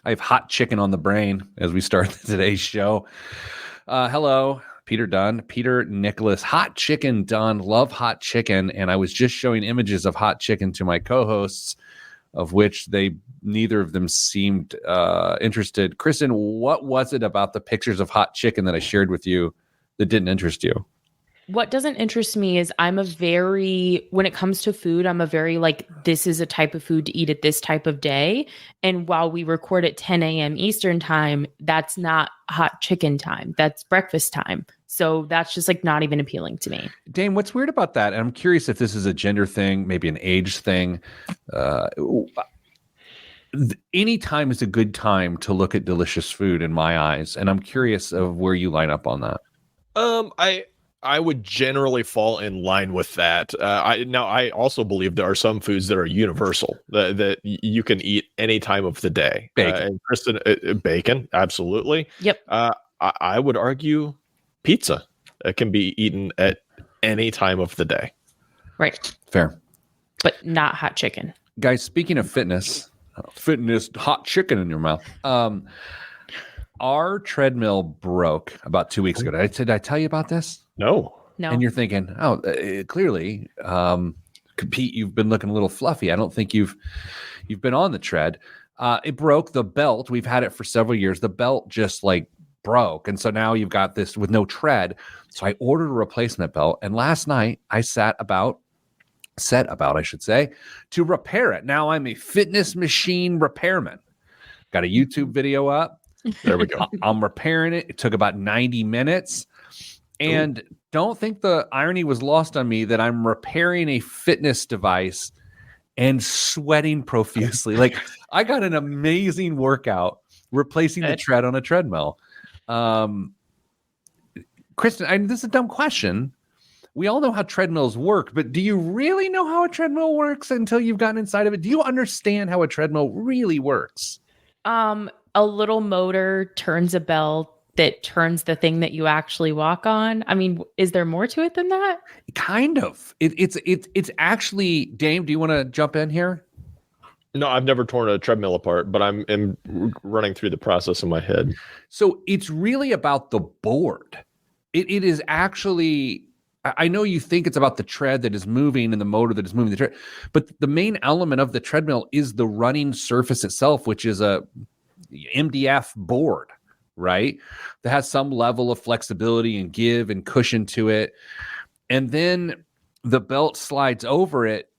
I have hot chicken on the brain as we start today's show. Hello, Peter Dunn, Peter Nicholas, hot chicken Dunn, love hot chicken. And I was just showing images of hot chicken to my co-hosts, of which neither of them seemed interested. Kristen, what was it about the pictures of hot chicken that I shared with you that didn't interest you? What doesn't interest me is when it comes to food, I'm a very this is a type of food to eat at this type of day. And while we record at 10 a.m. Eastern time, that's not hot chicken time. That's breakfast time. So that's just not even appealing to me. Dane, what's weird about that? And I'm curious if this is a gender thing, maybe an age thing. Any time is a good time to look at delicious food in my eyes. And I'm curious of where you line up on that. I would generally fall in line with that. I also believe there are some foods that are universal that you can eat any time of the day. Bacon. And Kristen, bacon, absolutely. Yep. I would argue pizza can be eaten at any time of the day. Right. Fair. But not hot chicken. Guys, speaking of fitness, hot chicken in your mouth. Our treadmill broke about 2 weeks ago. Did I tell you about this? No. And you're thinking, clearly, Pete, you've been looking a little fluffy. I don't think you've been on the tread. It broke the belt. We've had it for several years. The belt just broke. And so now you've got this with no tread. So I ordered a replacement belt. And last night I set about, I should say, to repair it. Now I'm a fitness machine repairman. Got a YouTube video up. There we go. I'm repairing it. It took about 90 minutes. And don't think the irony was lost on me that I'm repairing a fitness device and sweating profusely. I got an amazing workout replacing the tread on a treadmill. Kristen, this is a dumb question. We all know how treadmills work, but do you really know how a treadmill works until you've gotten inside of it? Do you understand how a treadmill really works? A little motor turns a belt that turns the thing that you actually walk on. I mean, is there more to it than that? Kind of. It's actually, Dame, do you want to jump in here? No, I've never torn a treadmill apart, but I'm running through the process in my head. So it's really about the board. It is actually, I know you think it's about the tread that is moving and the motor that is moving the tread, but the main element of the treadmill is the running surface itself, which is a MDF board, right? That has some level of flexibility and give and cushion to it. And then the belt slides over it,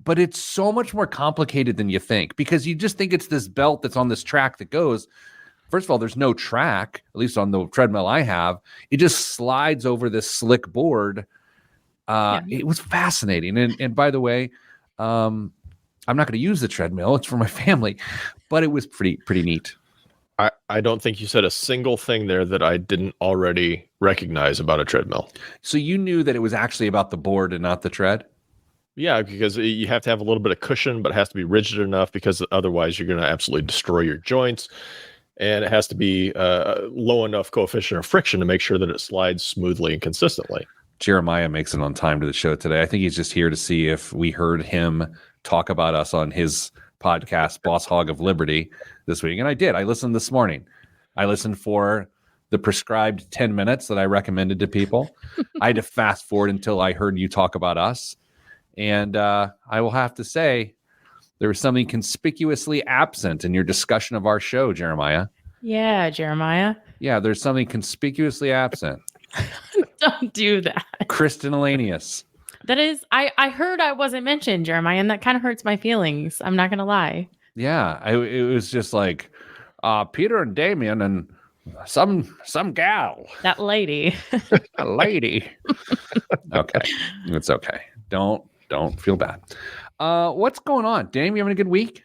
but it's so much more complicated than you think, because you just think it's this belt that's on this track that goes. First of all, there's no track, at least on the treadmill I have. It just slides over this slick board. It was fascinating. And by the way, I'm not going to use the treadmill. It's for my family, but it was pretty neat. I don't think you said a single thing there that I didn't already recognize about a treadmill. So you knew that it was actually about the board and not the tread? Yeah, because you have to have a little bit of cushion, but it has to be rigid enough, because otherwise you're going to absolutely destroy your joints. And it has to be low enough coefficient of friction to make sure that it slides smoothly and consistently. Jeremiah makes it on time to the show today. I think he's just here to see if we heard him talk about us on his podcast, Boss Hog of Liberty, this week. And I did. I listened this morning. I listened for the prescribed 10 minutes that I recommended to people. I had to fast forward until I heard you talk about us. And I will have to say, there was something conspicuously absent in your discussion of our show, Jeremiah. Yeah, Jeremiah. Yeah, there's something conspicuously absent. Don't do that. Kristen Elanius. That is, I heard I wasn't mentioned, Jeremiah, and that kind of hurts my feelings. I'm not going to lie. Yeah, it was just Peter and Damien and some gal. That lady. A lady. Okay, it's okay. Don't feel bad. What's going on, Dame? You having a good week?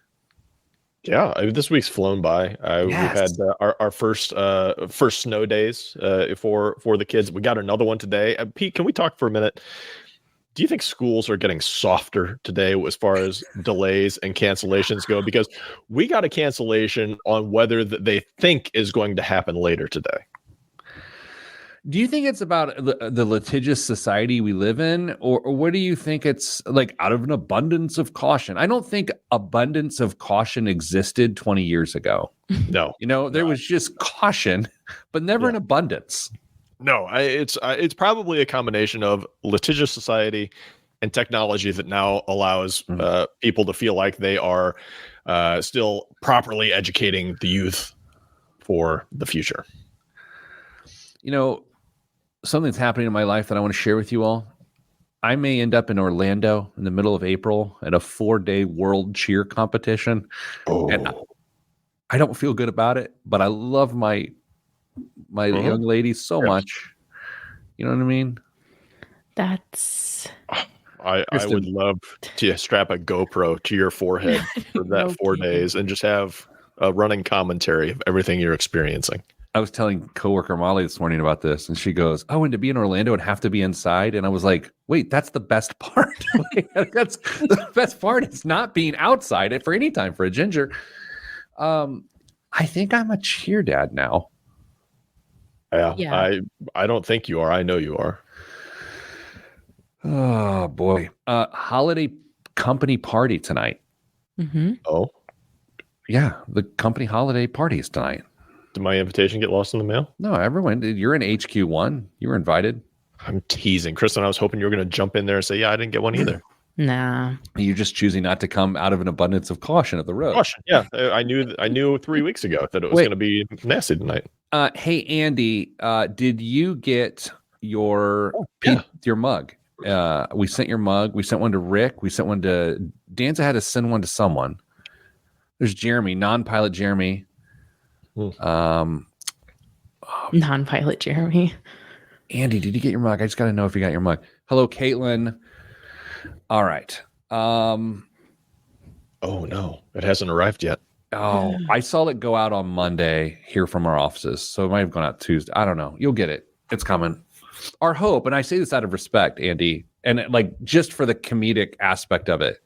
Yeah, this week's flown by. Yes. We had our first snow days for the kids. We got another one today. Pete, can we talk for a minute? Do you think schools are getting softer today as far as delays and cancellations go? Because we got a cancellation on weather that they think is going to happen later today. Do you think it's about the litigious society we live in, or what do you think it's like out of an abundance of caution? I don't think abundance of caution existed 20 years ago. No, There was just caution, but never an abundance. No, it's probably a combination of litigious society and technology that now allows people to feel like they are still properly educating the youth for the future. Something's happening in my life that I want to share with you all. I may end up in Orlando in the middle of April at a 4-day world cheer competition. Oh. And I don't feel good about it, but I love my young lady so much. You know what I mean? That's... I would love to strap a GoPro to your forehead for that 4 days and just have a running commentary of everything you're experiencing. I was telling coworker Molly this morning about this, and she goes, "Oh, and to be in Orlando and have to be inside." And I was like, "Wait, that's the best part. That's the best part. It's not being outside for any time for a ginger." I think I'm a cheer dad now. Yeah. I don't think you are. I know you are. Oh boy. Holiday company party tonight. Mm-hmm. Oh, yeah, the company holiday party is tonight. Did my invitation get lost in the mail? No, everyone. You're in HQ1. You were invited. I'm teasing, Kristen. I was hoping you were going to jump in there and say, "Yeah, I didn't get one either." Nah. You're just choosing not to come out of an abundance of caution at the road. Caution. Yeah, I knew 3 weeks ago that it was going to be nasty tonight. Hey, Andy, did you get your mug? We sent your mug. We sent one to Rick. We sent one to Danza. Had to send one to someone. There's Jeremy, non-pilot Jeremy. Non-pilot Jeremy. Andy, did you get your mug? I just got to know if you got your mug. Hello, Caitlin. All right. Oh no, it hasn't arrived yet. Oh, I saw it go out on Monday here from our offices, so it might have gone out Tuesday. I don't know. You'll get it. It's coming. Our hope, and I say this out of respect, Andy, and like just for the comedic aspect of it,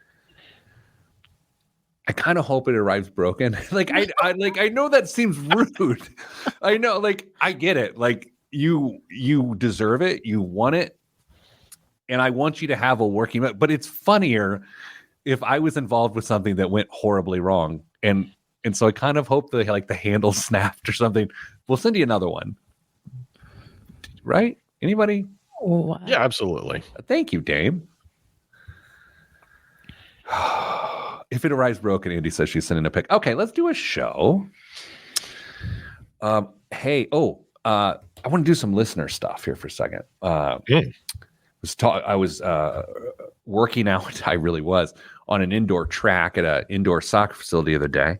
I kind of hope it arrives broken. I know that seems rude. I know, I get it. Like you deserve it. You want it. And I want you to have a working, but it's funnier if I was involved with something that went horribly wrong. And so I kind of hope that the handle snapped or something. We'll send you another one. Right? Anybody? Oh, yeah, absolutely. Thank you, Dame. If it arrives broken, Andy says she's sending a pic. Okay, let's do a show. I want to do some listener stuff here for a second. I was working out. I really was on an indoor track at an indoor soccer facility the other day,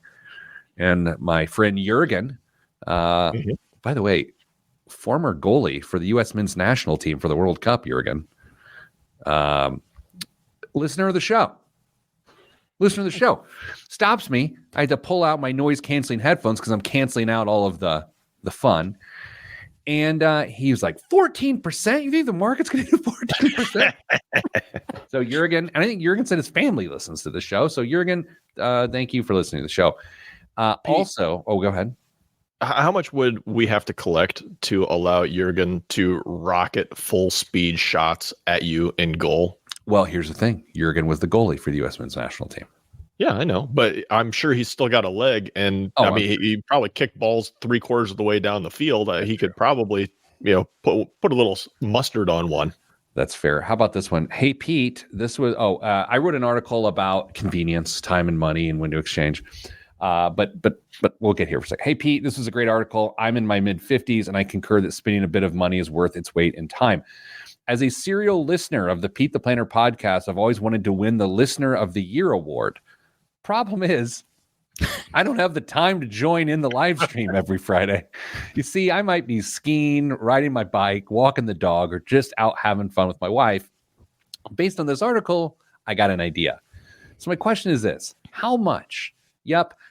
and my friend Jurgen, by the way, former goalie for the U.S. men's national team for the World Cup, Jurgen, listener of the show, stops me. I had to pull out my noise canceling headphones because I'm canceling out all of the fun. And he was like, 14%? You think the market's going to do 14%? So Jurgen, and I think Jurgen said his family listens to the show. So Jurgen, thank you for listening to the show. Also, go ahead. How much would we have to collect to allow Jurgen to rocket full speed shots at you in goal? Well, here's the thing. Jurgen was the goalie for the U.S. men's national team. Yeah, I know, but I'm sure he's still got a leg, and he probably kicked balls 3/4 of the way down the field. He could probably, put a little mustard on one. That's fair. How about this one? Hey, Pete, this was, I wrote an article about convenience, time and money and window exchange. But we'll get here for a second. Hey, Pete, this was a great article. I'm in my mid 50s and I concur that spending a bit of money is worth its weight in time. As a serial listener of the Pete the Planner podcast, I've always wanted to win the Listener of the Year award. Problem is, I don't have the time to join in the live stream every Friday. You see, I might be skiing, riding my bike, walking the dog, or just out having fun with my wife. Based on this article, I got an idea. So my question is this: how much?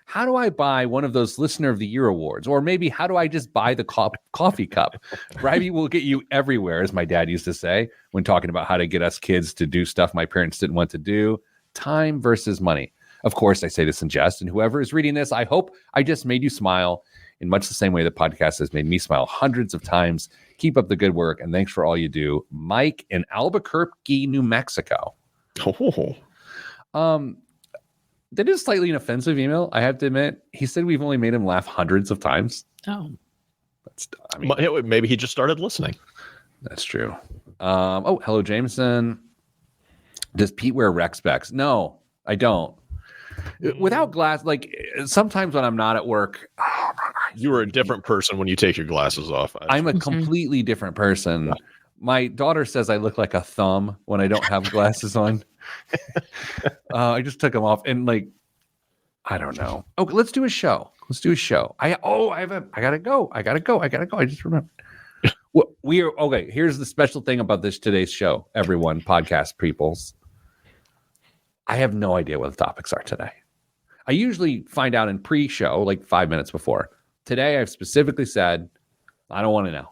How do I buy one of those Listener of the Year awards? Or maybe how do I just buy the coffee cup? Bribey will get you everywhere, as my dad used to say when talking about how to get us kids to do stuff my parents didn't want to do. Time versus money. Of course, I say this in jest, and whoever is reading this, I hope I just made you smile in much the same way the podcast has made me smile hundreds of times. Keep up the good work, and thanks for all you do. Mike in Albuquerque, New Mexico. That is slightly an offensive email, I have to admit. He said we've only made him laugh hundreds of times. Oh. Maybe he just started listening. That's true. Hello, Jameson. Does Pete wear rec specs? No, I don't. Without glass, like sometimes when I'm not at work, you are a different person when you take your glasses off. I'm a completely different person. My daughter says I look like a thumb when I don't have glasses on. I just took them off and like, I don't know. Okay, let's do a show. I gotta go. I just remembered. We are okay. Here's the special thing about today's show, everyone, podcast peoples. I have no idea what the topics are today. I usually find out in pre-show, like 5 minutes before. Today, I've specifically said, I don't want to know.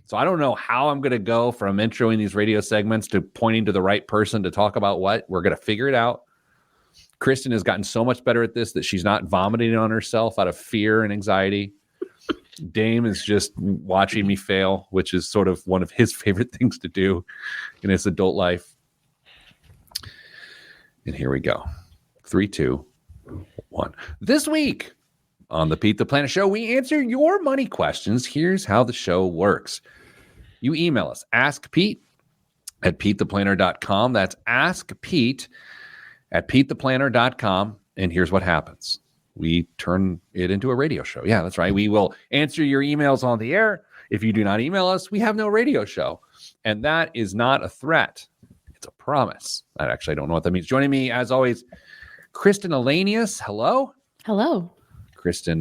So I don't know how I'm going to go from introing these radio segments to pointing to the right person to talk about what. We're going to figure it out. Kristen has gotten so much better at this that she's not vomiting on herself out of fear and anxiety. Dame is just watching me fail, which is sort of one of his favorite things to do in his adult life. And here we go. 3, 2, 1. This week on the Pete the Planner Show, we answer your money questions. Here's how the show works. You email us, askpete@PeteThePlanner.com. That's askpete@PeteThePlanner.com. And here's what happens. We turn it into a radio show. Yeah, that's right. We will answer your emails on the air. If you do not email us, we have no radio show. And that is not a threat. It's a promise. I don't know what that means. Joining me, as always, Kristen Elanius. Hello. Hello. Kristen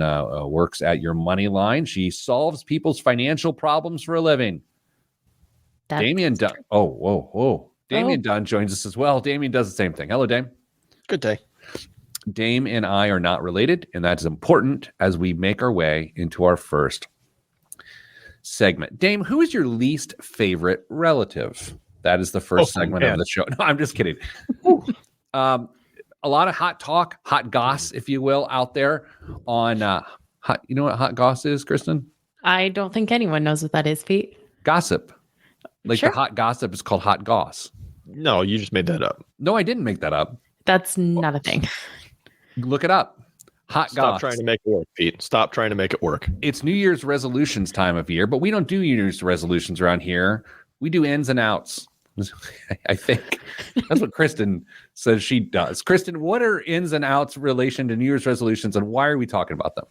works at Your Money Line. She solves people's financial problems for a living. Damian Dunn. Whoa. Damian Dunn joins us as well. Damian does the same thing. Hello, Dame. Good day. Dame and I are not related, and that's important as we make our way into our first segment. Dame, who is your least favorite relative? That is the first segment of the show. No, I'm just kidding. A lot of hot talk, hot goss, if you will, out there on hot. You know what hot goss is, Kristen? I don't think anyone knows what that is, Pete. Gossip. Like Sure. the hot gossip is called hot goss. No, you just made that up. No, I didn't make that up. That's not a thing. Look it up. Hot Stop goss. trying to make it work, Pete. Stop trying to make it work. It's New Year's resolutions time of year, but we don't do New Year's resolutions around here. We do ins and outs. I think that's what Kristen says she does. Kristen, what are ins and outs relation to New Year's resolutions, and why are we talking about them?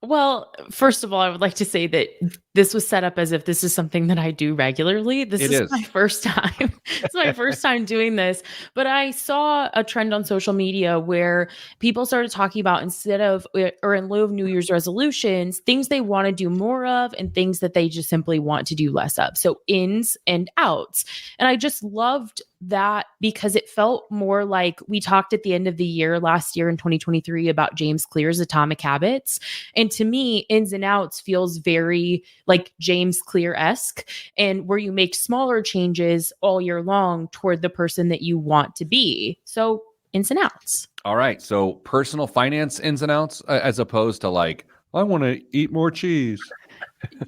Well, first of all, I would like to say that this was set up as if this is something that I do regularly. This is my first time. It's my first time doing this. But I saw a trend on social media where people started talking about instead of or in lieu of New Year's resolutions, things they want to do more of and things that they just simply want to do less of. So ins and outs. And I just loved that because it felt more like we talked at the end of the year last year in 2023 about James Clear's Atomic Habits. And to me, ins and outs feels very like James Clear-esque, and where you make smaller changes all year long toward the person that you want to be. So ins and outs. All right. So personal finance ins and outs, as opposed to like, I want to eat more cheese.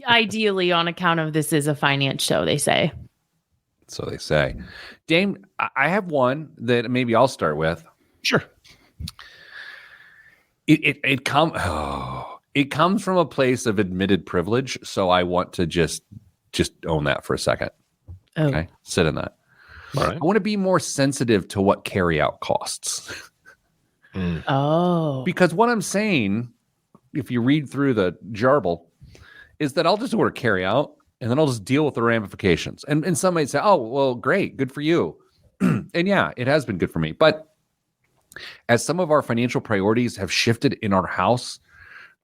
Ideally, on account of this is a finance show, they say. So they say. Dame, I have one that maybe I'll start with. Sure. It comes from a place of admitted privilege, so I want to just own that for a second. Oh. Okay, sit in that. All right. I want to be more sensitive to what carryout costs. Oh. Because what I'm saying, if you read through the jarble, is that I'll just order carryout and then I'll just deal with the ramifications. And some might say, oh, well, great, good for you. And yeah, it has been good for me. But as some of our financial priorities have shifted in our house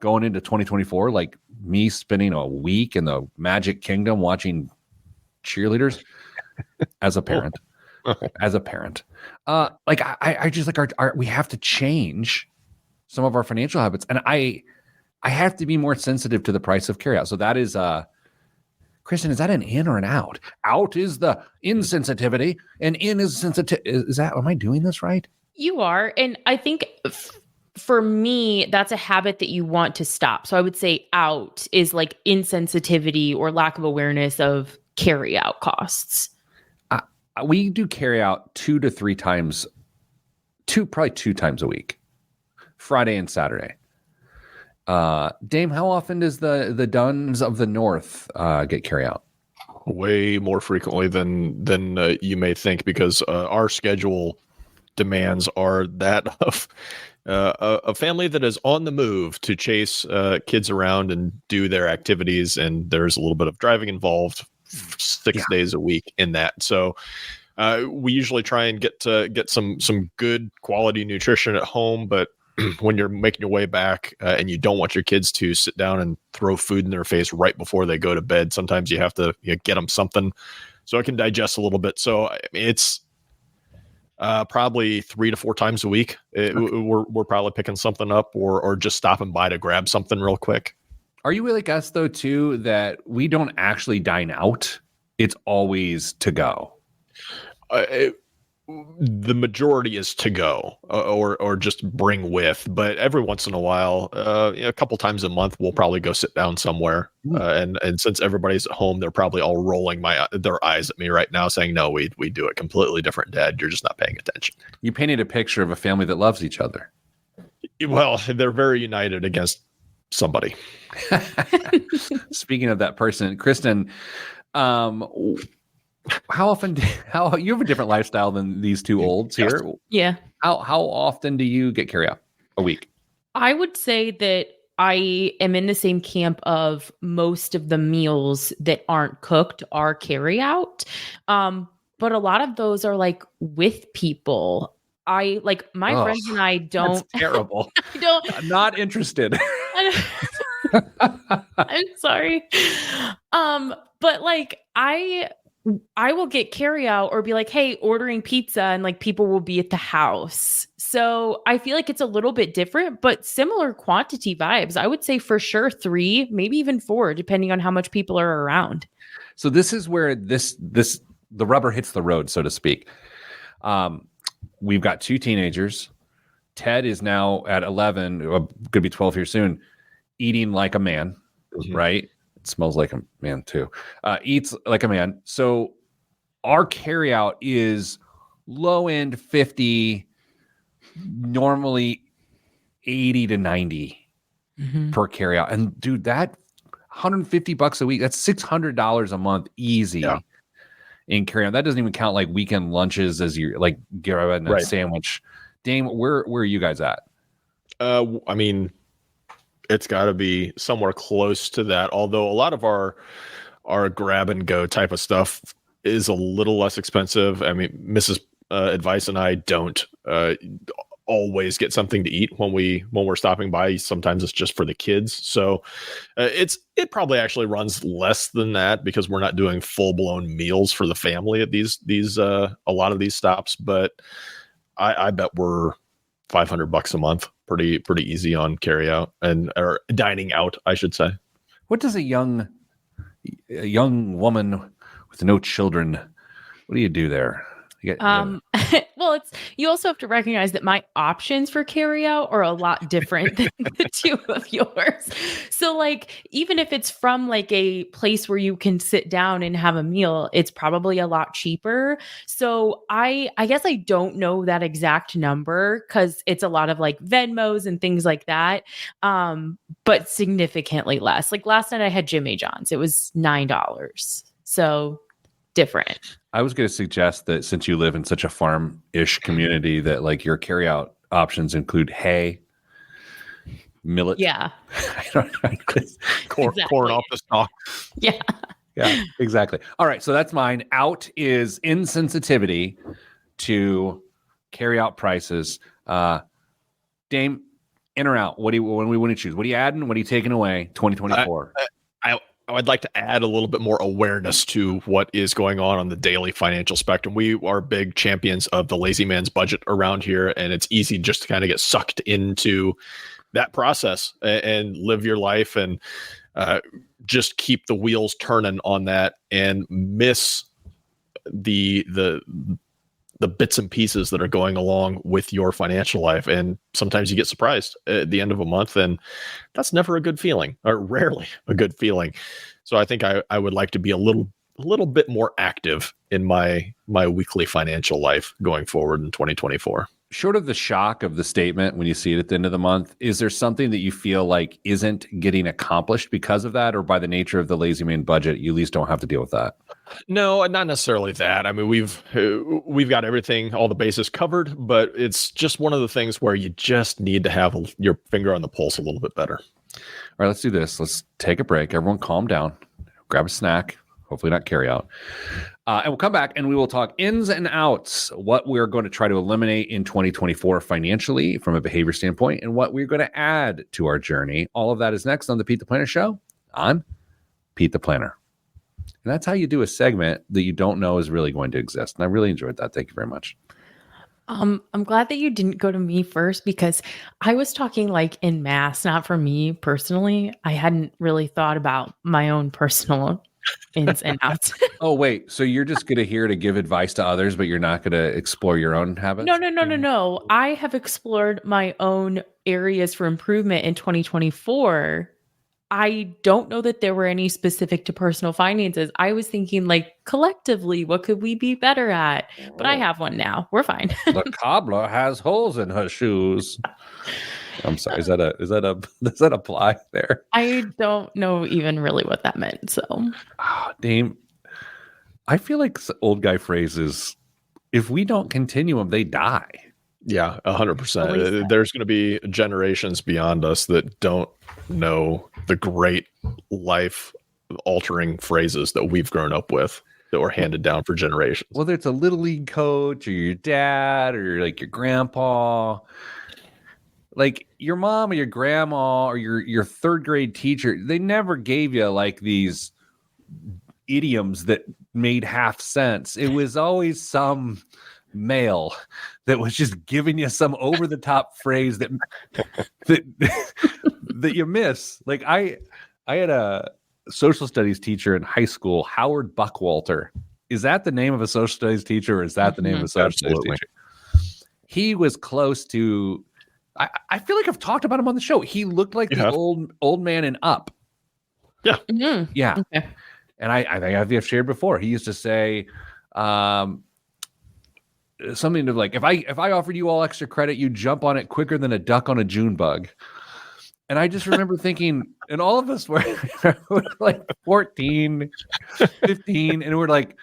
going into 2024, like me spending a week in the Magic Kingdom watching cheerleaders as a parent, like I just like we have to change some of our financial habits. And I have to be more sensitive to the price of carryout. So that is, Kristen, is that an in or an out? Out is the insensitivity and in is sensitive. Is that, am I doing this right? You are. And I think for me, that's a habit that you want to stop. So I would say out is like insensitivity or lack of awareness of carry out costs. We do carry out 2 to 3 times, probably 2 times a week, Friday and Saturday. Dame, how often does the Duns of the North get carry out? Way more frequently than you may think, because our schedule demands are that of a family that is on the move to chase kids around and do their activities, and there's a little bit of driving involved 6 days a week in that. So we usually try and get some good quality nutrition at home, but when you're making your way back and you don't want your kids to sit down and throw food in their face right before they go to bed, sometimes you have to get them something so it can digest a little bit. So it's probably 3 to 4 times a week. We're probably picking something up or just stopping by to grab something real quick. Are you like us though too, that we don't actually dine out? It's always to go. The majority is to go or just bring with, but every once in a while, a couple times a month, we'll probably go sit down somewhere. And since everybody's at home, they're probably all rolling their eyes at me right now saying, no, we do it completely different, Dad. You're just not paying attention. You painted a picture of a family that loves each other. Well, they're very united against somebody. Speaking of that person, Kristen, how often you have a different lifestyle than these two olds here? Yeah. How often do you get carry out a week? I would say that I am in the same camp of most of the meals that aren't cooked are carry out. But a lot of those are like with people. I like my friends and I don't. That's terrible. I'm not interested. I'm sorry. But like I will get carry out or be like, hey, ordering pizza, and like people will be at the house. So I feel like it's a little bit different, but similar quantity vibes. I would say for sure 3, maybe even 4, depending on how much people are around. So this is where the rubber hits the road, so to speak. We've got 2 teenagers. Ted is now at 11, going to be 12 here soon, eating like a man, right? Smells like a man too. Eats like a man. So our carryout is low end 50, normally 80 to 90 per carryout. And dude, that $150 a week, that's $600 a month easy in carryout. That doesn't even count like weekend lunches as you like grabbing a sandwich. Dame, where are you guys at? I mean, it's got to be somewhere close to that. Although a lot of our grab and go type of stuff is a little less expensive. I mean, Mrs. Advice and I don't always get something to eat when we're stopping by. Sometimes it's just for the kids. So it probably actually runs less than that because we're not doing full blown meals for the family at these a lot of these stops. But I bet we're $500 a month. Pretty easy on carry out or dining out, I should say. What does a young woman with no children, what do you do there? Well, you also have to recognize that my options for carry out are a lot different than the 2 of yours. So like, even if it's from like a place where you can sit down and have a meal, it's probably a lot cheaper. So I guess I don't know that exact number because it's a lot of like Venmos and things like that. But significantly less. Like last night I had Jimmy John's. It was $9. So different. I was going to suggest that since you live in such a farm-ish community that like your carryout options include hay, millet. Yeah. Corn off the stalk. Yeah. Yeah, exactly. All right. So that's mine. Out is insensitivity to carryout prices. Dame, in or out? When we want to choose? What are you adding? What are you taking away? 2024. I'd like to add a little bit more awareness to what is going on the daily financial spectrum. We are big champions of the lazy man's budget around here, and it's easy just to kind of get sucked into that process and live your life and just keep the wheels turning on that and miss the the bits and pieces that are going along with your financial life. And sometimes you get surprised at the end of a month, and that's never a good feeling, or rarely a good feeling. So I think I would like to be a little bit more active in my weekly financial life going forward in 2024. Short of the shock of the statement when you see it at the end of the month, is there something that you feel like isn't getting accomplished because of that, or by the nature of the Lazy Man budget, you at least don't have to deal with that? No, not necessarily that. I mean, we've got everything, all the bases covered, but it's just one of the things where you just need to have your finger on the pulse a little bit better. All right, let's do this. Let's take a break. Everyone calm down. Grab a snack. Hopefully not carry out. And we'll come back and we will talk ins and outs, what we're going to try to eliminate in 2024 financially from a behavior standpoint, and what we're going to add to our journey. All of that is next on the Pete the Planner Show on Pete the Planner. And that's how you do a segment that you don't know is really going to exist. And I really enjoyed that. Thank you very much. I'm glad that you didn't go to me first, because I was talking like in mass, not for me personally. I hadn't really thought about my own personal ins and outs. Oh, wait. So you're just going to here to give advice to others, but you're not going to explore your own habits? No. I have explored my own areas for improvement in 2024. I don't know that there were any specific to personal finances. I was thinking like collectively, what could we be better at? But I have one now. We're fine. The cobbler has holes in her shoes. I'm sorry. Does that apply there? I don't know even really what that meant. So, Dame, I feel like old guy phrases, if we don't continue them, they die. Yeah, 100%. There's going to be generations beyond us that don't know the great life-altering phrases that we've grown up with, that were handed down for generations. Whether it's a little league coach or your dad or like your grandpa, like your mom or your grandma or your third grade teacher, they never gave you like these idioms that made half sense. It was always some male that was just giving you some over the top phrase that you miss. Like I had a social studies teacher in high school, Howard Buckwalter. Is that the name of a social studies teacher, or is that the name of a social studies teacher? He was close to, I feel like I've talked about him on the show. He looked like the old man in Up. Yeah. Mm-hmm. Yeah. Okay. And I think I've shared before, he used to say something to like, if I offered you all extra credit, you'd jump on it quicker than a duck on a June bug. And I just remember thinking, and all of us were like 14, 15, and we're like,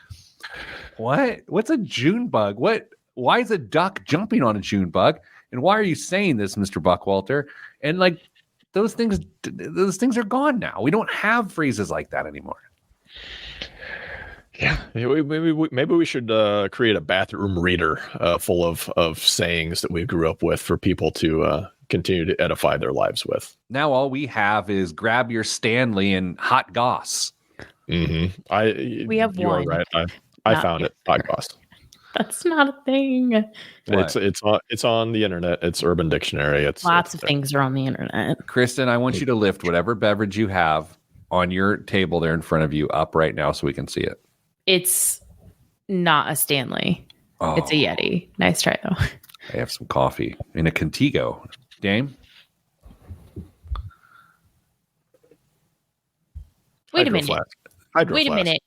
what? What's a June bug? Why is a duck jumping on a June bug? And why are you saying this, Mr. Buckwalter? And like those things are gone now. We don't have phrases like that anymore. Yeah, maybe we should create a bathroom reader full of sayings that we grew up with for people to continue to edify their lives with. Now all we have is grab your Stanley and hot goss. Mm-hmm. We have one. Right. I found it. Hot goss. That's not a thing. It's on the internet. It's Urban Dictionary. Lots of things are on the internet. Kristen, I want you to lift whatever beverage you have on your table there in front of you up right now so we can see it. It's not a Stanley. Oh. It's a Yeti. Nice try, though. I have some coffee in a Contigo. Dame? Wait a minute. Wait a minute.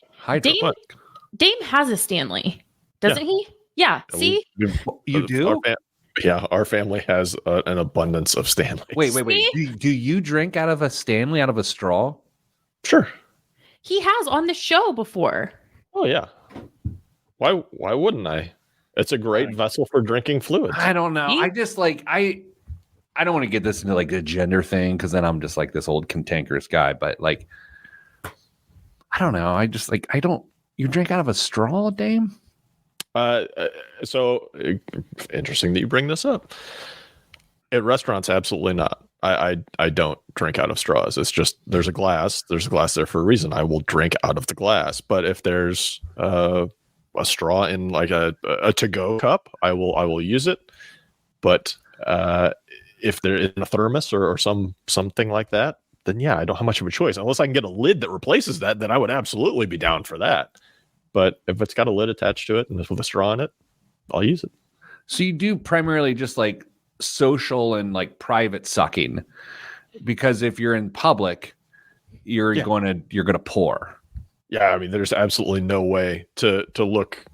Dame has a Stanley, doesn't he? Yeah. See? You do? Our family has an abundance of Stanleys. Wait. Do you drink out of a Stanley, out of a straw? Sure. He has on the show before. Oh, yeah. Why wouldn't I? It's a great vessel for drinking fluids. I don't know. I just like, I don't want to get this into like a gender thing, because then I'm just like this old cantankerous guy. But like, I don't know. I just like, you drink out of a straw, Dame? So interesting that you bring this up. At restaurants, absolutely not. I don't drink out of straws. It's just there's a glass there for a reason. I will drink out of the glass. But if there's a straw in like a to-go cup, I will use it. But if they're in a thermos or something like that, then yeah, I don't have much of a choice. Unless I can get a lid that replaces that, then I would absolutely be down for that. But if it's got a lid attached to it and with a straw in it, I'll use it. So you do primarily just like social and like private sucking, because if you're in public, you're gonna pour. Yeah, I mean, there's absolutely no way to look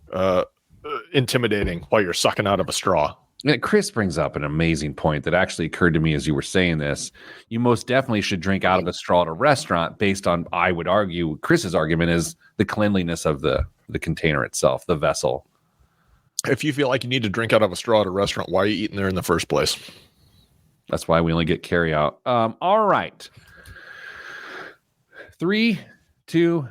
intimidating while you're sucking out of a straw. And Chris brings up an amazing point that actually occurred to me as you were saying this. You most definitely should drink out of a straw at a restaurant based on, I would argue, Chris's argument is the cleanliness of the container itself, the vessel. If you feel like you need to drink out of a straw at a restaurant, why are you eating there in the first place? That's why we only get carry out. All right. 3, 2,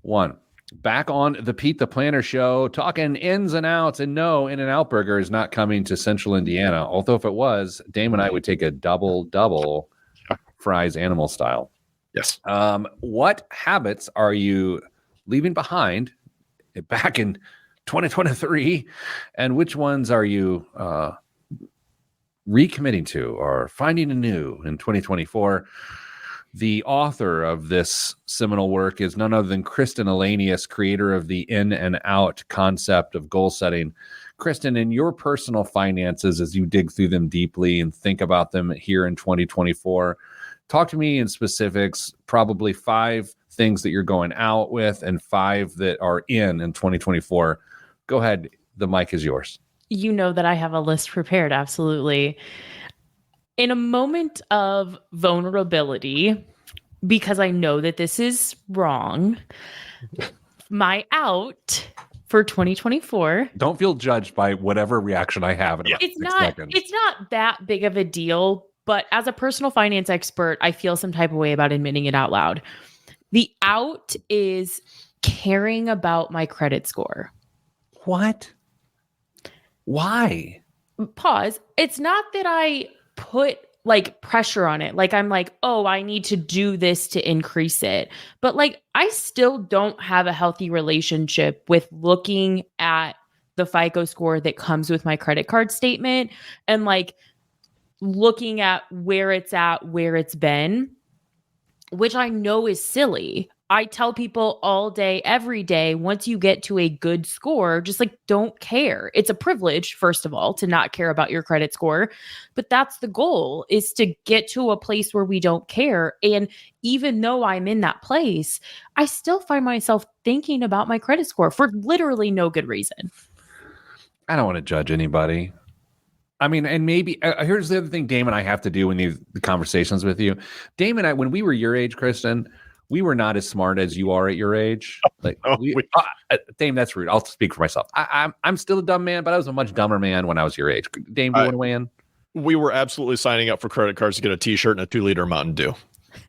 1. Back on the Pete the Planner show, talking ins and outs. And no, In-N-Out Burger is not coming to Central Indiana. Although if it was, Dame and I would take a double fries animal style. Yes. What habits are you leaving behind back in 2023? And which ones are you recommitting to or finding anew in 2024? The author of this seminal work is none other than Kristen, creator of the in and out concept of goal setting. Kristen, in your personal finances, as you dig through them deeply and think about them here in 2024, talk to me in specifics, probably 5 things that you're going out with and 5 that are in 2024. Go ahead. The mic is yours. You know that I have a list prepared. Absolutely. In a moment of vulnerability, because I know that this is wrong, my out for 2024. Don't feel judged by whatever reaction I have in about 6 seconds. It's not that big of a deal, but as a personal finance expert, I feel some type of way about admitting it out loud. The out is caring about my credit score. What? Why? Pause. It's not that I put like pressure on it. Like I'm like, oh, I need to do this to increase it. But like, I still don't have a healthy relationship with looking at the FICO score that comes with my credit card statement and like looking at where it's at, where it's been, which I know is silly. I tell people all day, every day, once you get to a good score, just like don't care. It's a privilege, first of all, to not care about your credit score. But that's the goal, is to get to a place where we don't care. And even though I'm in that place, I still find myself thinking about my credit score for literally no good reason. I don't want to judge anybody. I mean, and maybe here's the other thing Dame and I have to do in the conversations with you. Dame and I, when we were your age, Kristen, we were not as smart as you are at your age. Like, Dame, that's rude. I'll speak for myself. I'm still a dumb man, but I was a much dumber man when I was your age. Dame, do you want to weigh in? We were absolutely signing up for credit cards to get a T-shirt and a 2-liter Mountain Dew.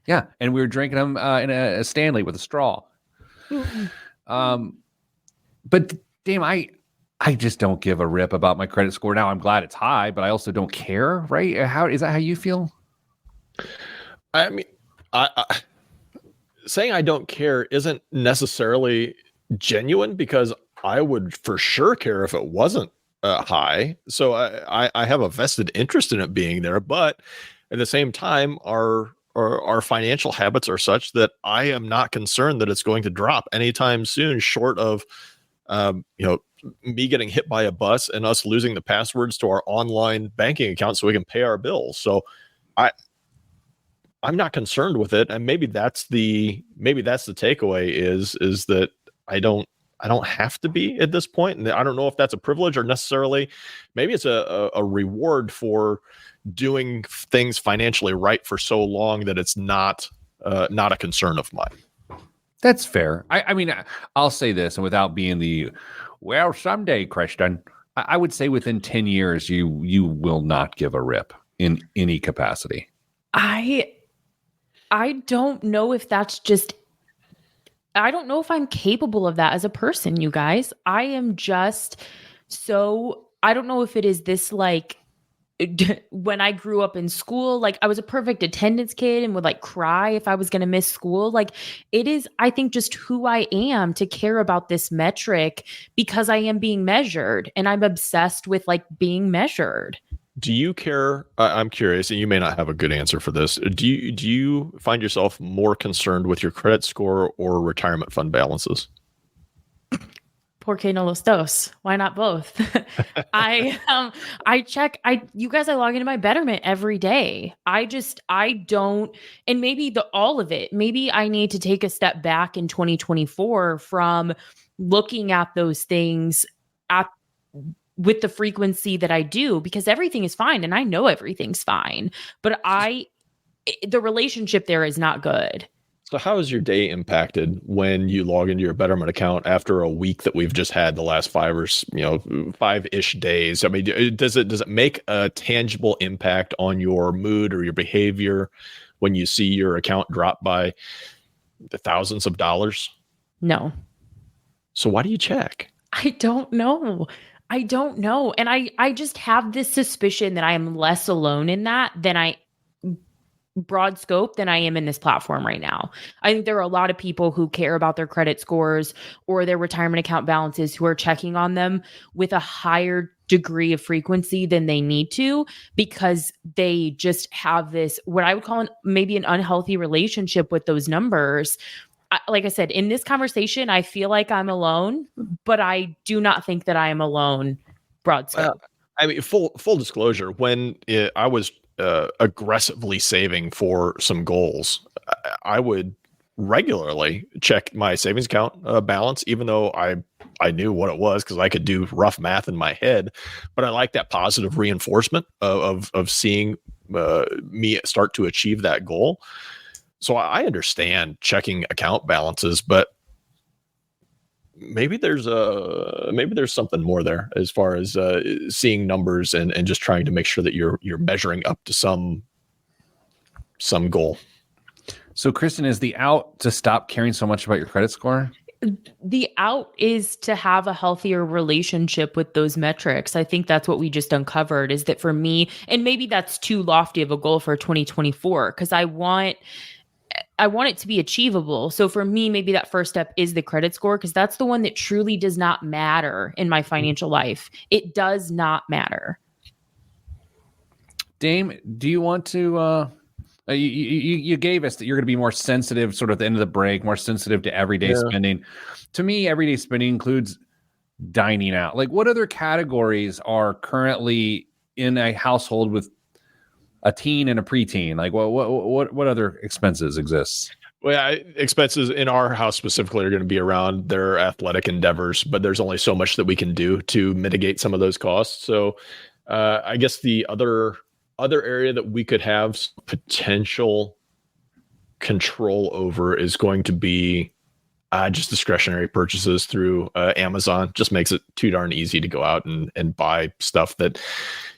Yeah, and we were drinking them in a Stanley with a straw. But Dame, I just don't give a rip about my credit score. Now I'm glad it's high, but I also don't care. Right? How is that? How you feel? I mean, I saying I don't care isn't necessarily genuine, because I would for sure care if it wasn't high. So I have a vested interest in it being there, but at the same time, our financial habits are such that I am not concerned that it's going to drop anytime soon, short of me getting hit by a bus and us losing the passwords to our online banking account so we can pay our bills. So I'm not concerned with it. And maybe that's the takeaway is that I don't have to be at this point. And I don't know if that's a privilege or necessarily, maybe it's a reward for doing things financially right for so long that it's not a concern of mine. That's fair. I mean, I'll say this, and without being someday, Kristen, I would say within 10 years, you will not give a rip in any capacity. I don't know if that's just, I don't know if I'm capable of that as a person, you guys. I am just so, I don't know if it is this like, when I grew up in school, like I was a perfect attendance kid and would like cry if I was going to miss school. Like it is, I think, just who I am to care about this metric because I am being measured and I'm obsessed with like being measured. Do you care? I'm curious, and you may not have a good answer for this. Do you find yourself more concerned with your credit score or retirement fund balances? ¿Por qué no los dos? Why not both? I check, you guys, I log into my Betterment every day. I don't, and maybe all of it, maybe I need to take a step back in 2024 from looking at those things with the frequency that I do, because everything is fine and I know everything's fine, but the relationship there is not good. So how is your day impacted when you log into your Betterment account after a week that we've just had, the last 5-ish days? I mean, does it make a tangible impact on your mood or your behavior when you see your account drop by the thousands of dollars? No. So why do you check? I don't know. And I just have this suspicion that I am less alone in that broad scope than I am in this platform right now. I think there are a lot of people who care about their credit scores or their retirement account balances who are checking on them with a higher degree of frequency than they need to, because they just have this, what I would call maybe an unhealthy relationship with those numbers. Like I said, in this conversation, I feel like I'm alone, but I do not think that I am alone broad scope. I mean, full disclosure, when I was aggressively saving for some goals, I would regularly check my savings account balance, even though I knew what it was because I could do rough math in my head. But I like that positive reinforcement of seeing me start to achieve that goal. So I understand checking account balances, but maybe there's something more there as far as seeing numbers and just trying to make sure that you're measuring up to some goal. So Kristen, is the out to stop caring so much about your credit score? The out is to have a healthier relationship with those metrics. I think that's what we just uncovered, is that for me, and maybe that's too lofty of a goal for 2024, because I want it to be achievable. So for me, maybe that first step is the credit score, because that's the one that truly does not matter in my financial life. It does not matter. Dame, do you want to, you gave us that you're going to be more sensitive sort of at the end of the break, more sensitive to everyday spending. To me, everyday spending includes dining out. Like, what other categories are currently in a household with a teen and a preteen? Like, what other expenses exist? Well, expenses in our house specifically are going to be around their athletic endeavors, but there's only so much that we can do to mitigate some of those costs. So I guess the other area that we could have potential control over is going to be just discretionary purchases through Amazon. Just makes it too darn easy to go out and buy stuff that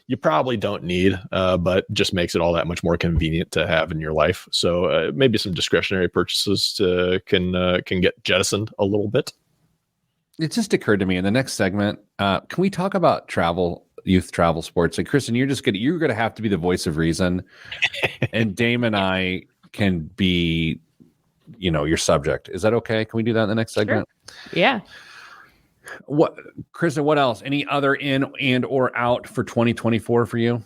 you probably don't need, but just makes it all that much more convenient to have in your life. So maybe some discretionary purchases can get jettisoned a little bit. It just occurred to me in the next segment, can we talk about youth travel sports? Like, Kristen, you're going to have to be the voice of reason, and Dame and I can be, your subject. Is that okay? Can we do that in the next segment? Sure. Yeah. Kristen, what else? Any other in and or out for 2024 for you?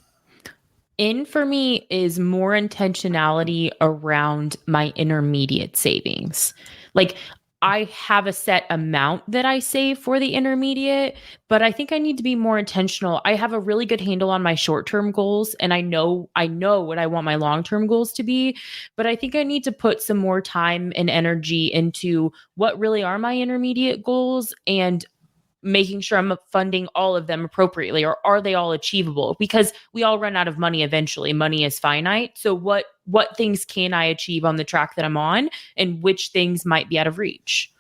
In for me is more intentionality around my intermediate savings. Like, I have a set amount that I save for the intermediate, but I think I need to be more intentional. I have a really good handle on my short-term goals, and I know what I want my long-term goals to be, but I think I need to put some more time and energy into what really are my intermediate goals and making sure I'm funding all of them appropriately, or are they all achievable? Because we all run out of money eventually. Money is finite. So what things can I achieve on the track that I'm on, and which things might be out of reach?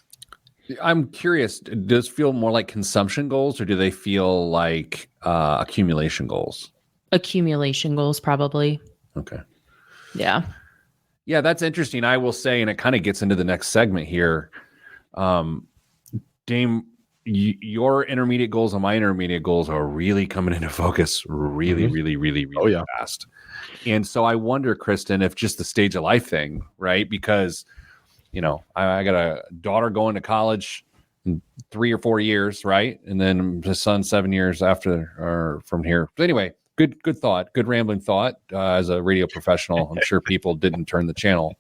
I'm curious, does it feel more like consumption goals, or do they feel like accumulation goals? Accumulation goals, probably. Okay. Yeah. Yeah, that's interesting. I will say, and it kind of gets into the next segment here. Dame, your intermediate goals and my intermediate goals are really coming into focus really fast. And so I wonder, Kristen, if just the stage of life thing, right? Because, I got a daughter going to college in 3 or 4 years, right? And then the son 7 years after or from here. But anyway, good thought, good rambling thought. As a radio professional, I'm sure people didn't turn the channel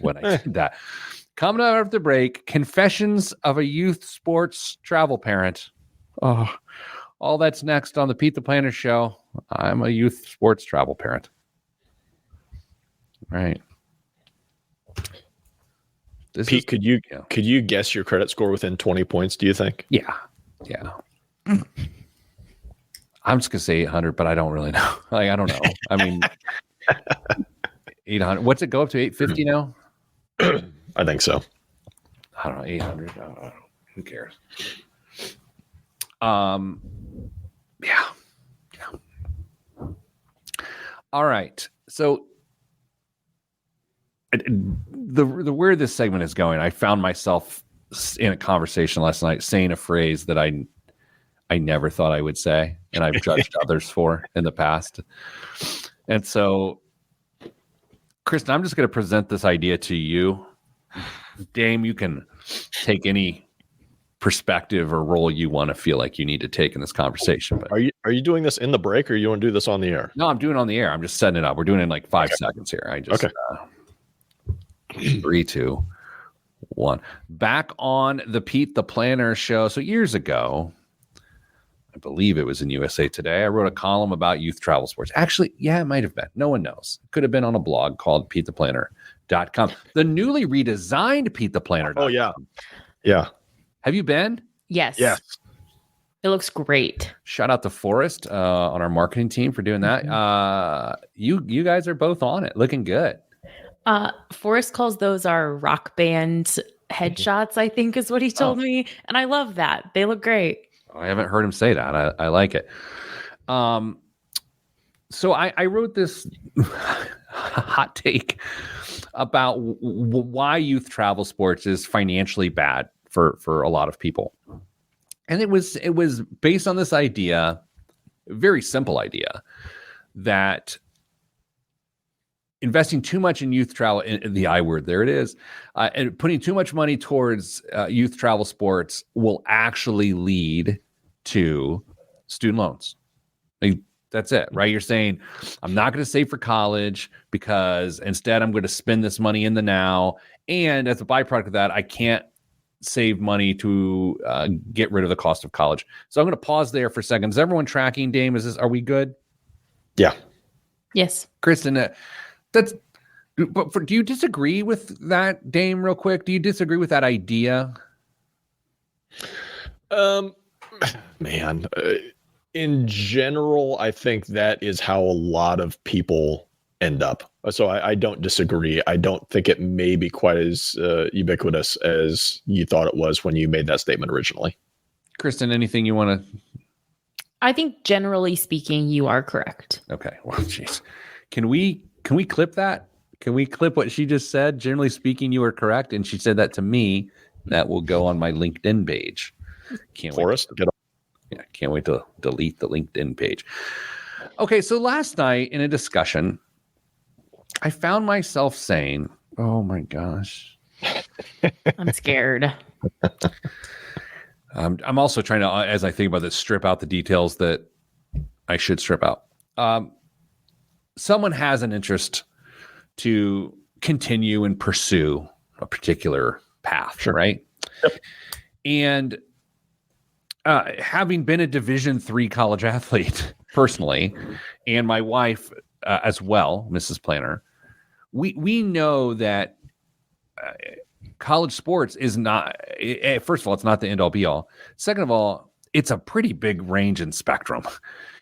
when I did that. Coming up after the break, confessions of a youth sports travel parent. Oh, all that's next on the Pete the Planner Show. I'm a youth sports travel parent. Right. Pete, could you guess your credit score within 20 points, do you think? Yeah. I'm just gonna say 800, but I don't really know. I don't know. I mean, 800. What's it go up to? 850 now? I think so. I don't know. 800. I don't know. Who cares? Yeah. All right. So the where this segment is going, I found myself in a conversation last night saying a phrase that I never thought I would say, and I've judged others for in the past. And so, Kristen, I'm just going to present this idea to you. Dame, you can take any perspective or role you want to feel like you need to take in this conversation. But are you doing this in the break, or you want to do this on the air? No, I'm doing it on the air. I'm just setting it up. We're doing it in like 5 seconds here. I just 3, 2, 1. Back on the Pete the Planner Show. So years ago, I believe it was in USA Today, I wrote a column about youth travel sports. Actually, yeah, it might have been. No one knows. It could have been on a blog called PeteThePlanner.com. The newly redesigned PeteThePlanner.com. Oh, yeah. Yeah. Have you been? Yes. It looks great. Shout out to Forrest on our marketing team for doing that. You guys are both on it, looking good. Forrest calls those our rock band headshots, I think is what he told me. And I love that. They look great. I haven't heard him say that. I like it. So I wrote this hot take about why youth travel sports is financially bad for a lot of people. And it was based on this idea, very simple idea, that investing too much in youth travel, in the I word, there it is, and putting too much money towards youth travel sports will actually lead to student loans. Like, that's it, right? You're saying, I'm not going to save for college because instead I'm going to spend this money in the now. And as a byproduct of that, I can't save money to get rid of the cost of college. So I'm going to pause there for a second. Is everyone tracking, Dame? Are we good? Yeah. Yes. Kristen, do you disagree with that, Dame, real quick? Do you disagree with that idea? Man, in general, I think that is how a lot of people end up. So I don't disagree. I don't think it may be quite as ubiquitous as you thought it was when you made that statement originally. Kristen, anything you want to? I think generally speaking, you are correct. Okay. Well, jeez. Can we clip that? Can we clip what she just said? Generally speaking, you are correct. And she said that to me. That will go on my LinkedIn page. Can't wait to delete the LinkedIn page. Okay, so last night in a discussion, I found myself saying, oh my gosh. I'm scared. I'm also trying to, as I think about this, strip out the details that I should strip out. Someone has an interest to continue and pursue a particular path, sure, right? Yep. And having been a Division III college athlete personally, and my wife as well, Mrs. Planner, we know that college sports is not, first of all, it's not the end all be all. Second of all, it's a pretty big range and spectrum.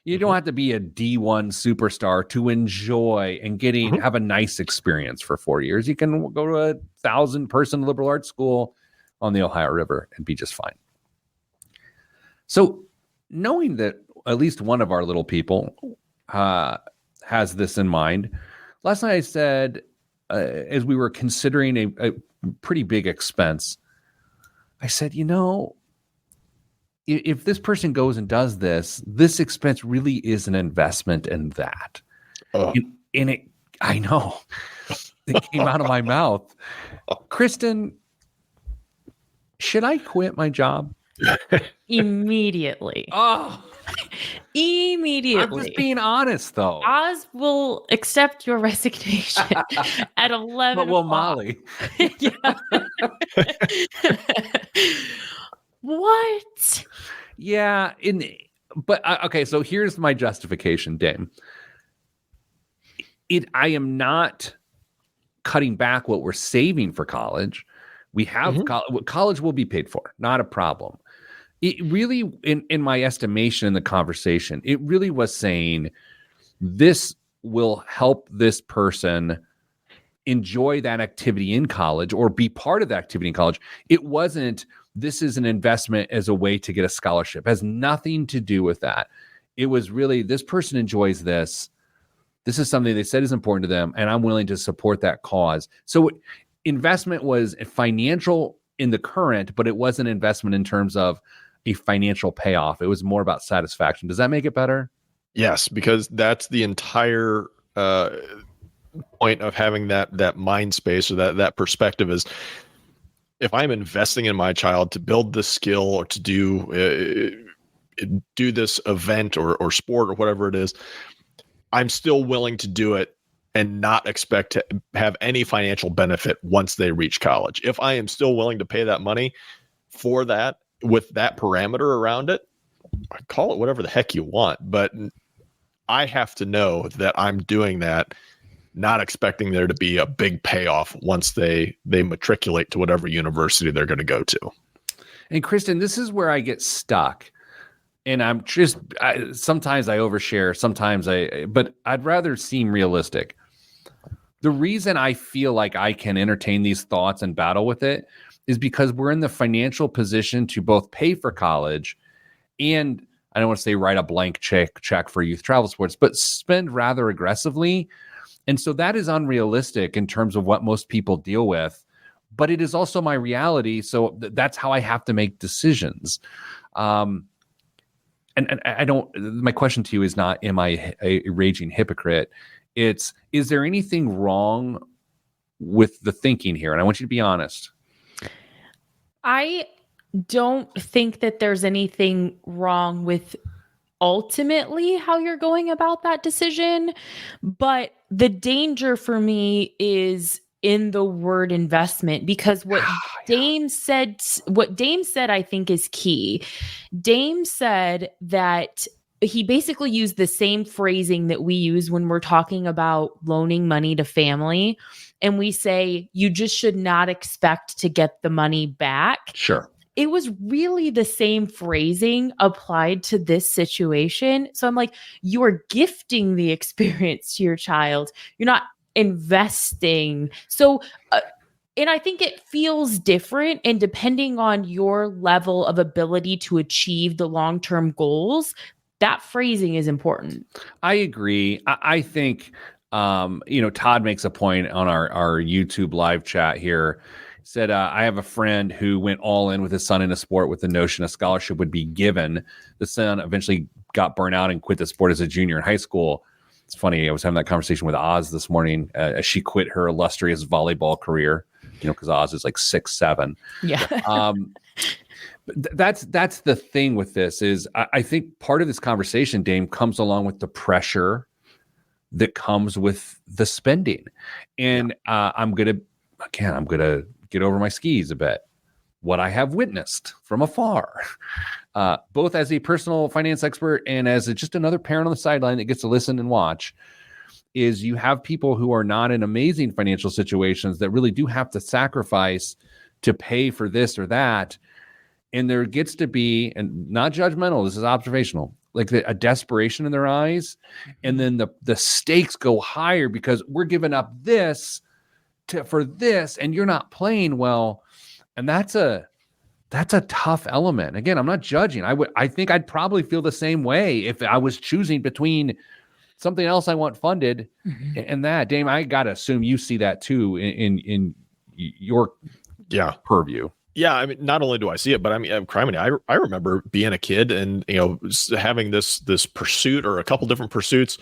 You don't have to be a D1 superstar to enjoy and have a nice experience for 4 years. You can go to a 1,000-person liberal arts school on the Ohio River and be just fine. So knowing that at least one of our little people has this in mind, last night I said, as we were considering a pretty big expense, I said, if this person goes and does this expense really is an investment in that. I know it came out of my mouth. Kristen, should I quit my job? Immediately. Oh, Immediately. I'm just being honest, though. Oz will accept your resignation at 11 But will o'clock. Molly? Yeah. What? Yeah. Okay. So here's my justification, Dame. I am not cutting back what we're saving for college. We have college will be paid for, not a problem. It really, in my estimation in the conversation, it really was saying this will help this person enjoy that activity in college or be part of the activity in college. It wasn't, this is an investment as a way to get a scholarship. It has nothing to do with that. It was really, this person enjoys this. This is something they said is important to them, and I'm willing to support that cause. So investment was financial in the current, but it wasn't investment in terms of a financial payoff. It was more about satisfaction. Does that make it better? Yes, because that's the entire point of having that mind space or that perspective is, if I'm investing in my child to build this skill or to do this event or sport or whatever it is, I'm still willing to do it and not expect to have any financial benefit once they reach college. If I am still willing to pay that money for that with that parameter around it, call it whatever the heck you want, but I have to know that I'm doing that, not expecting there to be a big payoff once they matriculate to whatever university they're going to go to. And Kristen, this is where I get stuck. And I'm just, sometimes I overshare, but I'd rather seem realistic. The reason I feel like I can entertain these thoughts and battle with it is because we're in the financial position to both pay for college and, I don't want to say write a blank check for youth travel sports, but spend rather aggressively. And so that is unrealistic in terms of what most people deal with, but it is also my reality. So that's how I have to make decisions. And I don't, my question to you is not, am I a raging hypocrite? It's, is there anything wrong with the thinking here? And I want you to be honest. I don't think that there's anything wrong with ultimately how you're going about that decision, but the danger for me is in the word investment, because what Dame said, I think is key. Dame said that he basically used the same phrasing that we use when we're talking about loaning money to family. And we say, you just should not expect to get the money back. Sure. It was really the same phrasing applied to this situation. So I'm like, you are gifting the experience to your child. You're not investing. So, and I think it feels different. And depending on your level of ability to achieve the long-term goals, that phrasing is important. I agree. I think, Todd makes a point on our YouTube live chat here. Said, I have a friend who went all in with his son in a sport with the notion a scholarship would be given. The son eventually got burnt out and quit the sport as a junior in high school. It's funny. I was having that conversation with Oz this morning as she quit her illustrious volleyball career, because Oz is like 6'7". Yeah. But that's the thing with this is I think part of this conversation, Dame, comes along with the pressure that comes with the spending. And I'm going to get over my skis a bit. What I have witnessed from afar, both as a personal finance expert and as just another parent on the sideline that gets to listen and watch, is you have people who are not in amazing financial situations that really do have to sacrifice to pay for this or that. And there gets to be, and not judgmental, this is observational, like a desperation in their eyes. And then the stakes go higher because we're giving up this for this, and you're not playing well. And that's a tough element. Again, I'm not judging. I think I'd probably feel the same way if I was choosing between something else I want funded and that. Dame, I gotta assume you see that too in your purview. Yeah, I mean, not only do I see it, but I mean, I remember being a kid and having this pursuit or a couple different pursuits,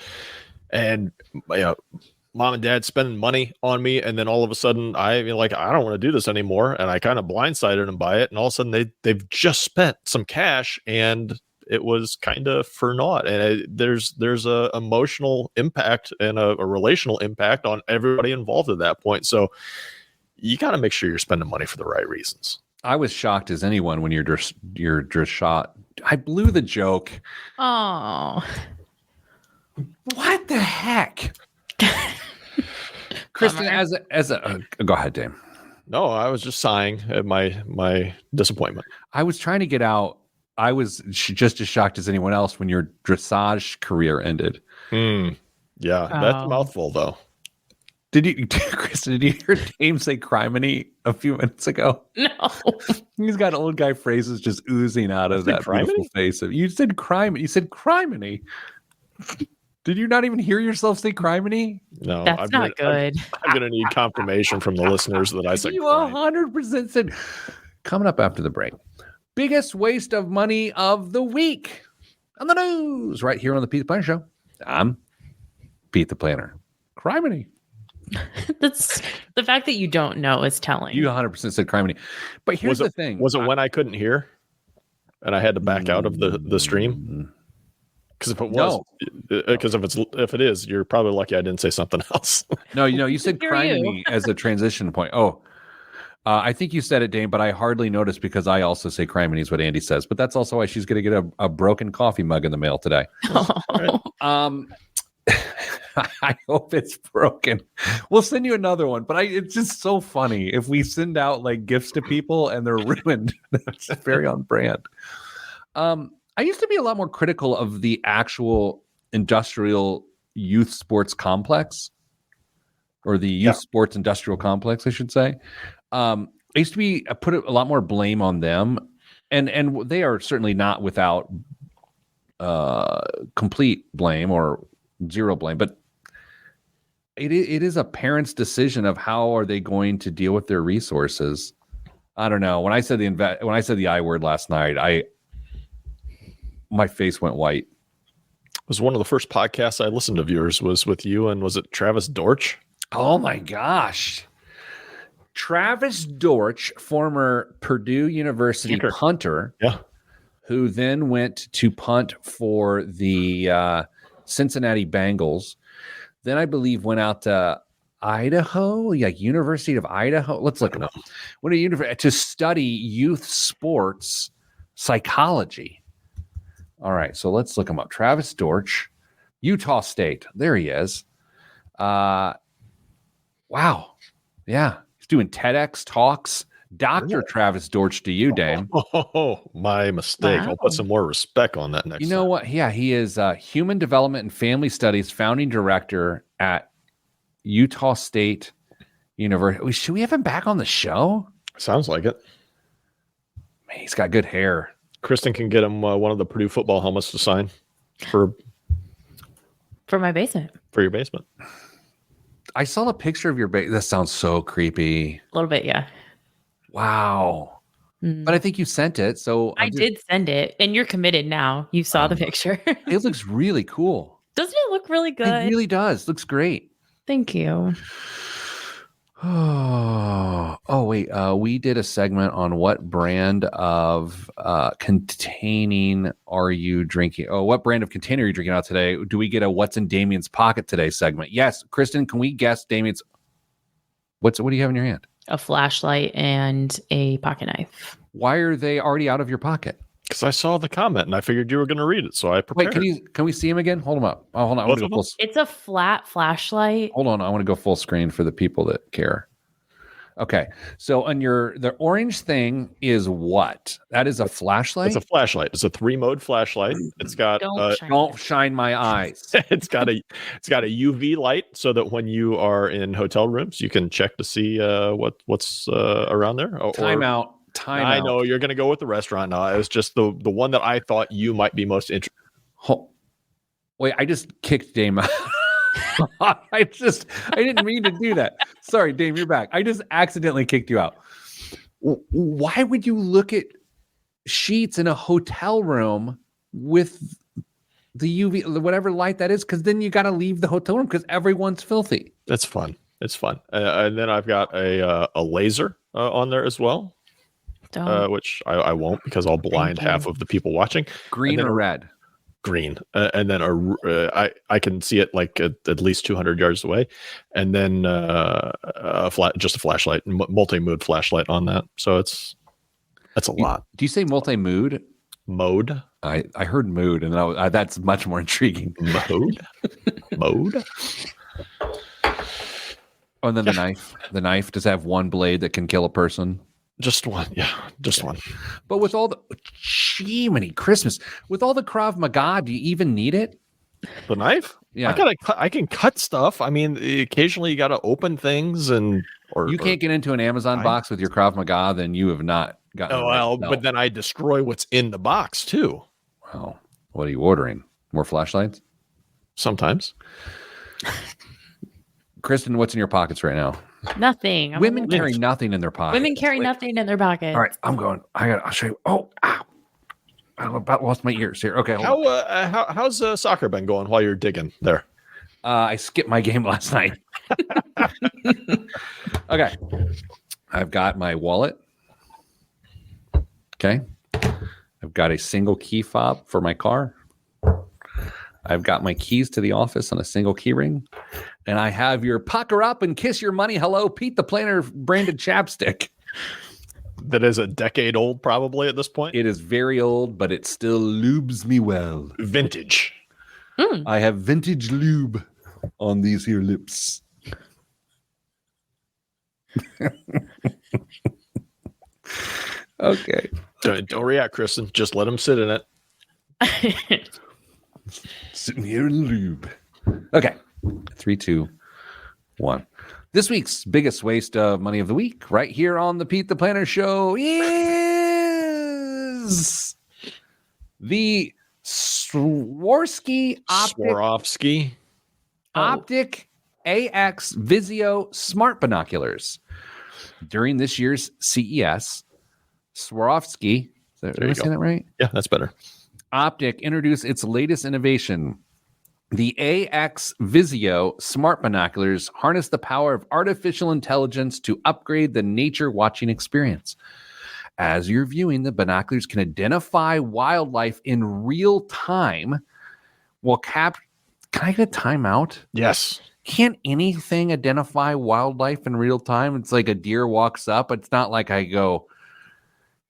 and mom and dad spending money on me, and then all of a sudden I don't want to do this anymore, and I kind of blindsided them by it, and all of a sudden they've just spent some cash, and it was kind of for naught. And there's a emotional impact and a relational impact on everybody involved at that point. So you got to make sure you're spending money for the right reasons. I was shocked as anyone when you're just shot. I blew the joke. Oh, What the heck? Kristen, as a go ahead, Dame. No, I was just sighing at my disappointment. I was trying to get out. I was just as shocked as anyone else when your dressage career ended. Yeah, that's a mouthful, though. Did you, Kristen? Did you hear Dame say criminy a few minutes ago? No. He's got old guy phrases just oozing out of that beautiful face. You said crime. You said criminy. Did you not even hear yourself say criminy? No, that's not good. I'm going to need confirmation from the listeners that I said. You 100% said. Coming up after the break, biggest waste of money of the week on the news, right here on the Pete the Planner Show. I'm Pete the Planner. Criminy. That's the fact that you don't know is telling. You 100% said criminy. But here's the thing. Was it when I couldn't hear and I had to back out of the stream? Because if it was, because if it is, you're probably lucky I didn't say something else. No, you said criminy as a transition point. I think you said it, Dane, but I hardly noticed because I also say criminy is what Andy says. But that's also why she's going to get a broken coffee mug in the mail today. Oh. I hope it's broken. We'll send you another one, but it's just so funny if we send out like gifts to people and they're ruined. That's very on brand. I used to be a lot more critical of the actual industrial youth sports complex, or the youth sports industrial complex, I should say. I put a lot more blame on them, and they are certainly not without complete blame or zero blame, but it is a parent's decision of how are they going to deal with their resources. I don't know. When I said the I word last night, my face went white. It was one of the first podcasts I listened to. Yours was with you, and was it Travis Dortch? Oh my gosh. Travis Dortch, former Purdue University punter, who then went to punt for the Cincinnati Bengals. Then I believe went out to Idaho, like University of Idaho. Let's look it up. Went to study youth sports psychology. All right, so let's look him up. Travis Dortch, Utah State. There he is. Wow. Yeah. He's doing TEDx talks. Dr. Travis Dortch to you, Dame. Oh, my mistake. Wow. I'll put some more respect on that next time. You know what? Yeah, he is Human Development and Family Studies founding director at Utah State University. Should we have him back on the show? Sounds like it. Man, he's got good hair. Kristen can get him one of the Purdue football helmets to sign for my basement. For your basement. I saw a picture of your basement. That sounds so creepy. A little bit, yeah. Wow. But I think you sent it. So I did send it, and you're committed now. You saw the picture. It looks really cool. Doesn't it look really good? It really does. Looks great. Thank you. Oh, wait. We did a segment on what brand of containing are you drinking? Oh, what brand of container are you drinking out today? Do we get a what's in Damien's pocket today segment? Yes. Kristen, can we guess Damien's? What do you have in your hand? A flashlight and a pocket knife. Why are they already out of your pocket? Because I saw the comment and I figured you were going to read it, so I prepared. Wait, can we see him again? Hold him up. Oh, hold on. I want to go full. It's a flat flashlight. Hold on. I want to go full screen for the people that care. Okay. So on the orange thing is what? That is a flashlight? It's a flashlight. It's a 3-mode flashlight. It's got don't shine my eyes. It's got a UV light so that when you are in hotel rooms, you can check to see what's around there. Time out. I know you're going to go with the restaurant now. It was just the one that I thought you might be most interested. Wait, I just kicked Dame out. I didn't mean to do that. Sorry, Dame, you're back. I just accidentally kicked you out. Why would you look at sheets in a hotel room with the UV, whatever light that is? Because then you got to leave the hotel room because everyone's filthy. That's fun. It's fun. And then I've got a laser on there as well. Don't. which I won't because I'll blind Thank you. half of the people watching. Green And or then red? green, and then I can see it like at least 200 yards away, and then just a flashlight, multi-mode flashlight on that. So that's a lot. Do you say multi-mood? Mode. I heard mood, and that's much more intriguing. Mode. Oh, and then the knife. The knife does have one blade that can kill a person. Just one, just one. But with all the Jiminy Christmas, with all the Krav Maga, do you even need it? The knife? Yeah, I can cut stuff. I mean, occasionally you got to open things, or you can't get into an Amazon box with your Krav Maga, then you have not gotten. Oh well, but then I destroy what's in the box too. Well, what are you ordering? More flashlights? Sometimes. Kristen, what's in your pockets right now? Nothing. Women carry nothing in their pockets. Women carry nothing in their pockets. All right, I'm going. I'll show you. Oh, ow. I about lost my ears here. Okay, hold on. How's soccer been going while you're digging there? I skipped my game last night. Okay. I've got my wallet. Okay. I've got a single key fob for my car. I've got my keys to the office on a single key ring. And I have your pucker up and kiss your money. Hello, Pete the Planner branded chapstick. That is a decade old, probably at this point. It is very old, but it still lubes me well. Vintage. I have vintage lube on these here lips. Okay. Don't react, Kristen. Just let him sit in it. Sitting here in lube. Okay. 3, 2, 1. This week's biggest waste of money of the week, right here on the Pete the Planner Show, is the Swarovski Optic AX Vizio Smart Binoculars. During this year's CES, Swarovski, did I say that right? Yeah, that's better. Optic introduced its latest innovation. The AX Vizio Smart Binoculars harness the power of artificial intelligence to upgrade the nature watching experience. As you're viewing, the binoculars can identify wildlife in real time. Can I get a timeout? Yes. Can't anything identify wildlife in real time? It's like a deer walks up. It's not like I go,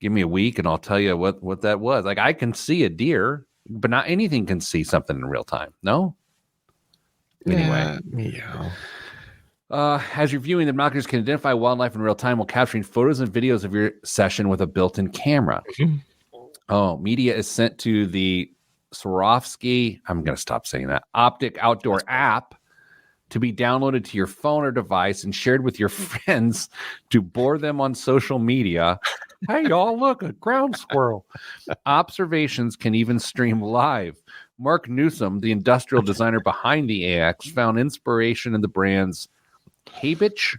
give me a week and I'll tell you what that was. Like I can see a deer, but not anything can see something in real time. No? Anyway. Yeah. As you're viewing, the binoculars can identify wildlife in real time while capturing photos and videos of your session with a built-in camera. Mm-hmm. Oh, media is sent to the Swarovski, I'm going to stop saying that, Optic Outdoor app to be downloaded to your phone or device and shared with your friends to bore them on social media. Hey, y'all, look, a ground squirrel. Observations can even stream live. Mark Newsom, the industrial designer behind the AX, found inspiration in the brand's Habich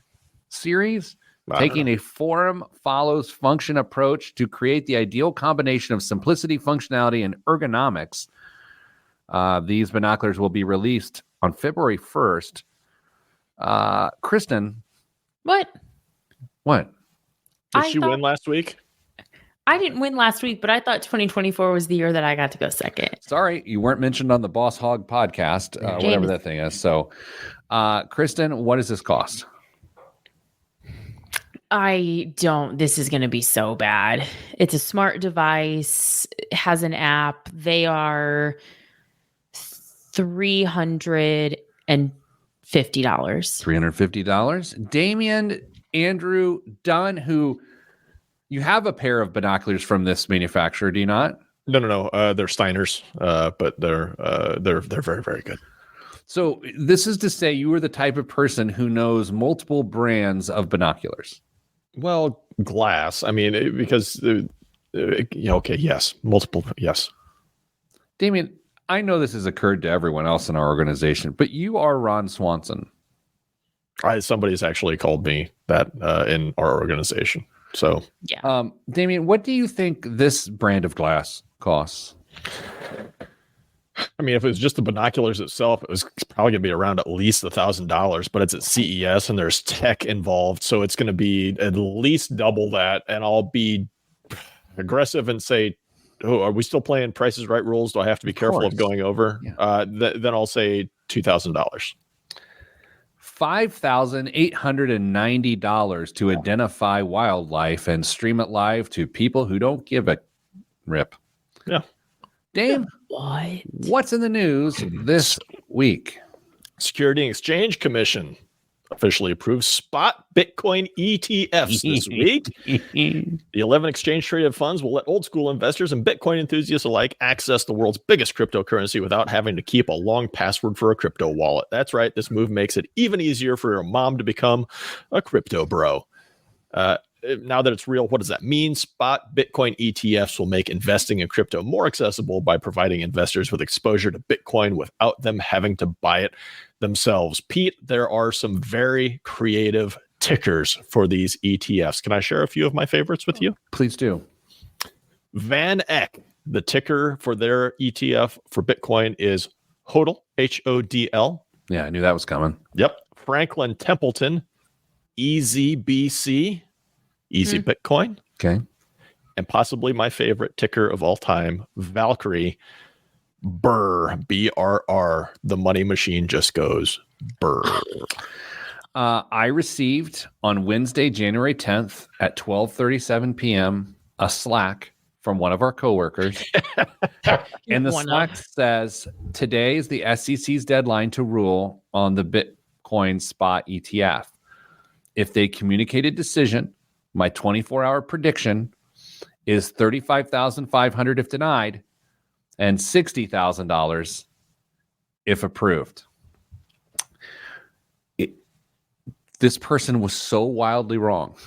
series, taking a form follows function approach to create the ideal combination of simplicity, functionality, and ergonomics. These binoculars will be released on February 1st. Kristen. What? Did she win last week? I didn't win last week, but I thought 2024 was the year that I got to go second. Sorry, you weren't mentioned on the Boss Hog podcast, whatever that thing is. So, Kristen, what does this cost? This is going to be so bad. It's a smart device. It has an app. They are $350. $350. Damian Andrew Dunn, who you have a pair of binoculars from this manufacturer, do you not? No. They're Steiners, but they're very, very good. So this is to say you are the type of person who knows multiple brands of binoculars. Well, glass. I mean, because okay, yes, multiple, yes. Damian, I know this has occurred to everyone else in our organization, but you are Ron Swanson. Somebody's actually called me that in our organization. So, yeah. Damian, what do you think this brand of glass costs? I mean, if it was just the binoculars itself, it was probably going to be around at least $1,000, but it's at CES and there's tech involved. So it's going to be at least double that. And I'll be aggressive and say, oh, are we still playing Price is Right rules? Do I have to be careful of going over? Yeah. Then I'll say $2,000. $5,890 to identify wildlife and stream it live to people who don't give a rip. Yeah. Dame, what's in the news this week? Security and Exchange Commission officially approved spot Bitcoin ETFs this week. The 11 exchange-traded funds will let old-school investors and Bitcoin enthusiasts alike access the world's biggest cryptocurrency without having to keep a long password for a crypto wallet. That's right. This move makes it even easier for your mom to become a crypto bro. Now that it's real, what does that mean? Spot Bitcoin ETFs will make investing in crypto more accessible by providing investors with exposure to Bitcoin without them having to buy it themselves. Pete, there are some very creative tickers for these ETFs. Can I share a few of my favorites with you? Please do. Van Eck, the ticker for their ETF for Bitcoin is HODL, HODL. Yeah, I knew that was coming. Yep. Franklin Templeton, EZBC. Easy Bitcoin. Okay. And possibly my favorite ticker of all time, Valkyrie, BRR, BRR. The money machine just goes BRR. I received on Wednesday, January 10th at 12:37 p.m. a Slack from one of our coworkers. And the Slack says, today is the SEC's deadline to rule on the Bitcoin spot ETF. If they communicate a decision, my 24-hour prediction is $35,500 if denied and $60,000 if approved. This person was so wildly wrong.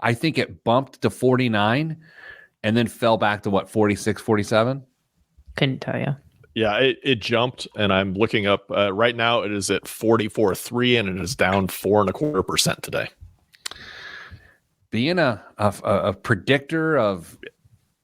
I think it bumped to 49 and then fell back to 46, 47? Couldn't tell you. Yeah, it jumped, and I'm looking up. Right now, it is at 44.3, and it is down 4.25% today. Being a predictor of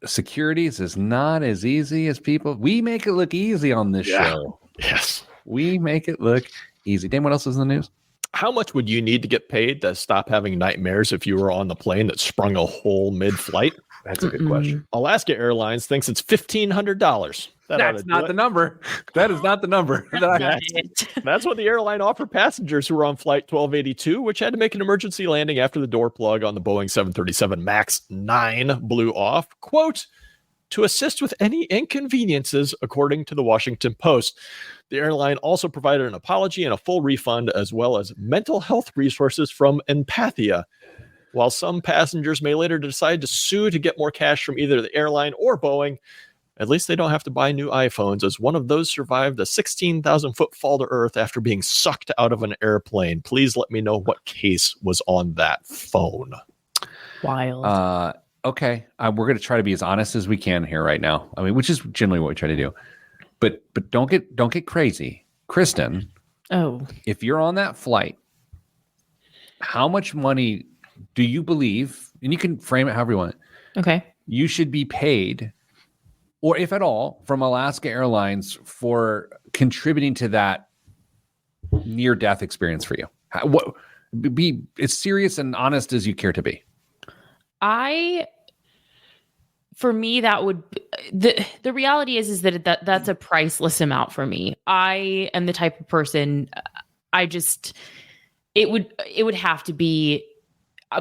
securities is not as easy as people. We make it look easy on this show. Yes. We make it look easy. Dame, what else is in the news? How much would you need to get paid to stop having nightmares if you were on the plane that sprung a hole mid-flight? That's a good question. Alaska Airlines thinks it's $1,500. That's not the number. That is not the number. That's what the airline offered passengers who were on flight 1282, which had to make an emergency landing after the door plug on the Boeing 737 MAX 9 blew off. Quote, to assist with any inconveniences, according to the Washington Post. The airline also provided an apology and a full refund, as well as mental health resources from Empathia. While some passengers may later decide to sue to get more cash from either the airline or Boeing, at least they don't have to buy new iPhones, as one of those survived a 16,000-foot fall to earth after being sucked out of an airplane. Please let me know what case was on that phone. Wild. Okay. We're going to try to be as honest as we can here right now. I mean, which is generally what we try to do. But don't get crazy. Kristen, if you're on that flight, how much money do you believe, and you can frame it however you want, okay, you should be paid, or if at all, from Alaska Airlines for contributing to that near-death experience for you? Be as serious and honest as you care to be. For me, that would the reality is that that's a priceless amount for me. I am the type of person. It would have to be,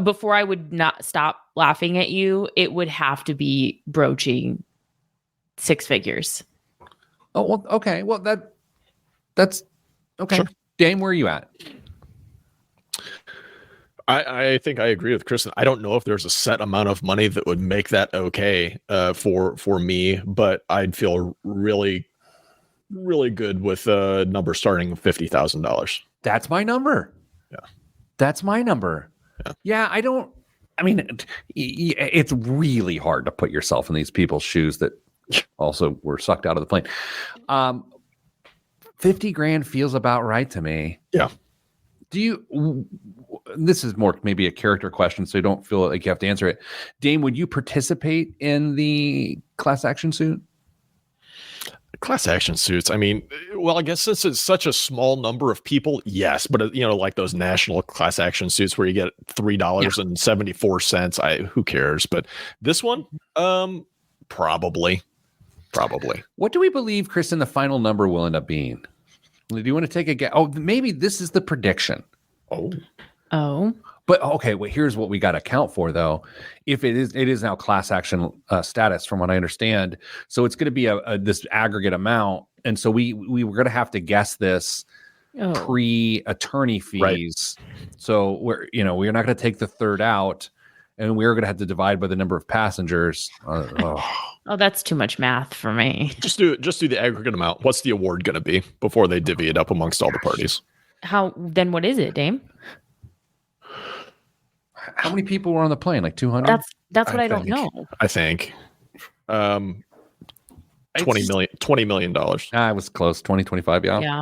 before I would not stop laughing at you, it would have to be broaching six figures. Oh, well, okay. Well, that's okay. Sure. Dame, where are you at? I think I agree with Kristen. I don't know if there's a set amount of money that would make that okay for me, but I'd feel really, really good with a number starting at $50,000. That's my number. Yeah. That's my number. Yeah, it's really hard to put yourself in these people's shoes that also were sucked out of the plane. 50 grand feels about right to me. Yeah. This is more maybe a character question, so you don't feel like you have to answer it. Dame, would you participate in the class action suit? Class action suits. I mean, well, I guess since it's such a small number of people, yes, but like those national class action suits where you get $3.74. Who cares? But this one, probably. What do we believe, Kristen, the final number will end up being? Do you want to take a guess? Oh, maybe this is the prediction. Oh. But okay, wait, here's what we got to account for, though. If it is now class action status, from what I understand, so it's going to be this aggregate amount, and so we were going to have to guess this pre-attorney fees. Right. So we're not going to take the third out, and we're going to have to divide by the number of passengers. Oh, that's too much math for me. Just do the aggregate amount. What's the award going to be before they divvy it up amongst all the parties? Then what is it, Dame? How many people were on the plane? Like 200? That's what I don't know. I think. $20 million. I was close. 2025, yeah. Yeah.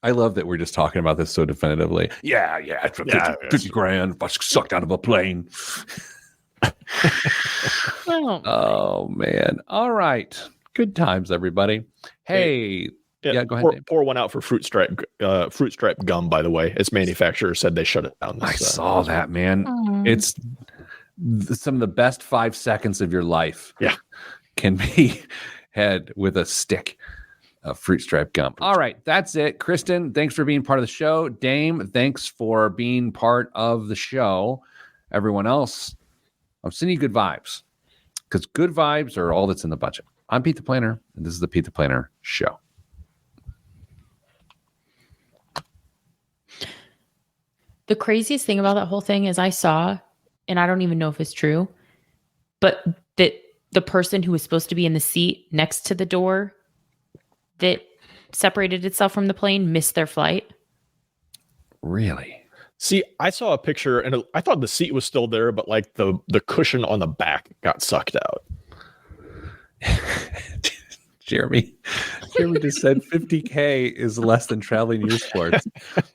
I love that we're just talking about this so definitively. Yeah, it's 50 grand sucked out of a plane. Oh, man. All right. Good times, everybody. Hey. Yeah, go ahead. Pour one out for fruit stripe gum. By the way, its manufacturer said they shut it down. I saw that, man. It's some of the best 5 seconds of your life. Yeah, can be had with a stick of fruit stripe gum. All right, that's it. Kristen, thanks for being part of the show. Dame, thanks for being part of the show. Everyone else, I'm sending you good vibes because good vibes are all that's in the budget. I'm Pete the Planner, and this is the Pete the Planner Show. The craziest thing about that whole thing is I saw, and I don't even know if it's true, but that the person who was supposed to be in the seat next to the door that separated itself from the plane missed their flight. Really? See, I saw a picture and I thought the seat was still there, but like the cushion on the back got sucked out. Jeremy just said 50K is less than traveling to sports.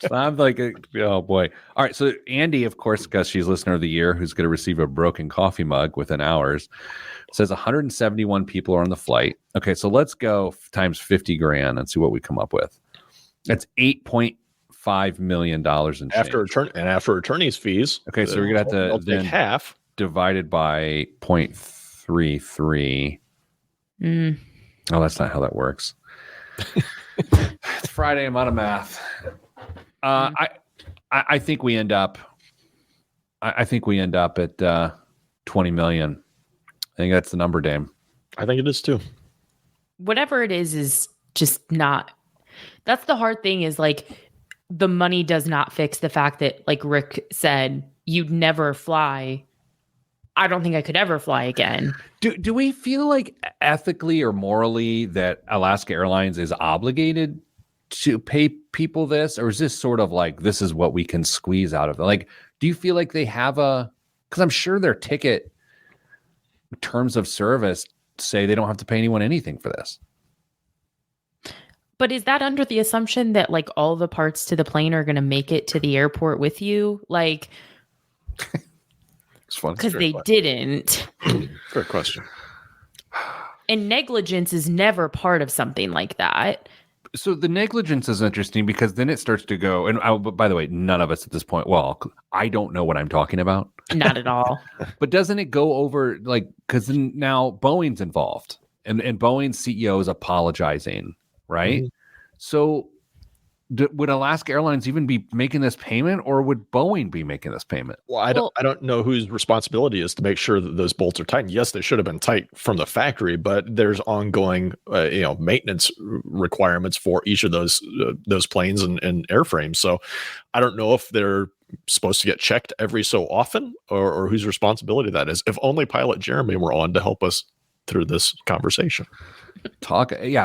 So I'm like, oh boy. All right. So Andy, of course, because she's listener of the year, who's going to receive a broken coffee mug within hours, says 171 people are on the flight. Okay. So let's go times 50 grand and see what we come up with. That's $8.5 million in after attorney's fees. Okay. So we're going to have to then half divided by 0.33. Oh, that's not how that works. It's Friday. I'm out of math. I think we end up. I think we end up at 20 million. I think that's the number, Dame. I think it is too. Whatever it is just not. That's the hard thing. Is like the money does not fix the fact that, like Rick said, you'd never fly. I don't think I could ever fly again. Do we feel like ethically or morally that Alaska Airlines is obligated to pay people this? Or is this sort of like, this is what we can squeeze out of it? Like, do you feel like they have because I'm sure their ticket terms of service say they don't have to pay anyone anything for this. But is that under the assumption that like all the parts to the plane are going to make it to the airport with you? Like, because they didn't. Fair question. And negligence is never part of something like that. So the negligence is interesting because then it starts to go, and by the way, none of us at this point, well, I don't know what I'm talking about. Not at all. But doesn't it go over, like, because now Boeing's involved and Boeing's CEO is apologizing, right? Mm-hmm. So would Alaska Airlines even be making this payment, or would Boeing be making this payment? Well, I don't know whose responsibility is to make sure that those bolts are tightened. Yes, they should have been tight from the factory, but there's ongoing, maintenance requirements for each of those planes and airframes. So I don't know if they're supposed to get checked every so often, or whose responsibility that is. If only pilot Jeremy were on to help us through this conversation.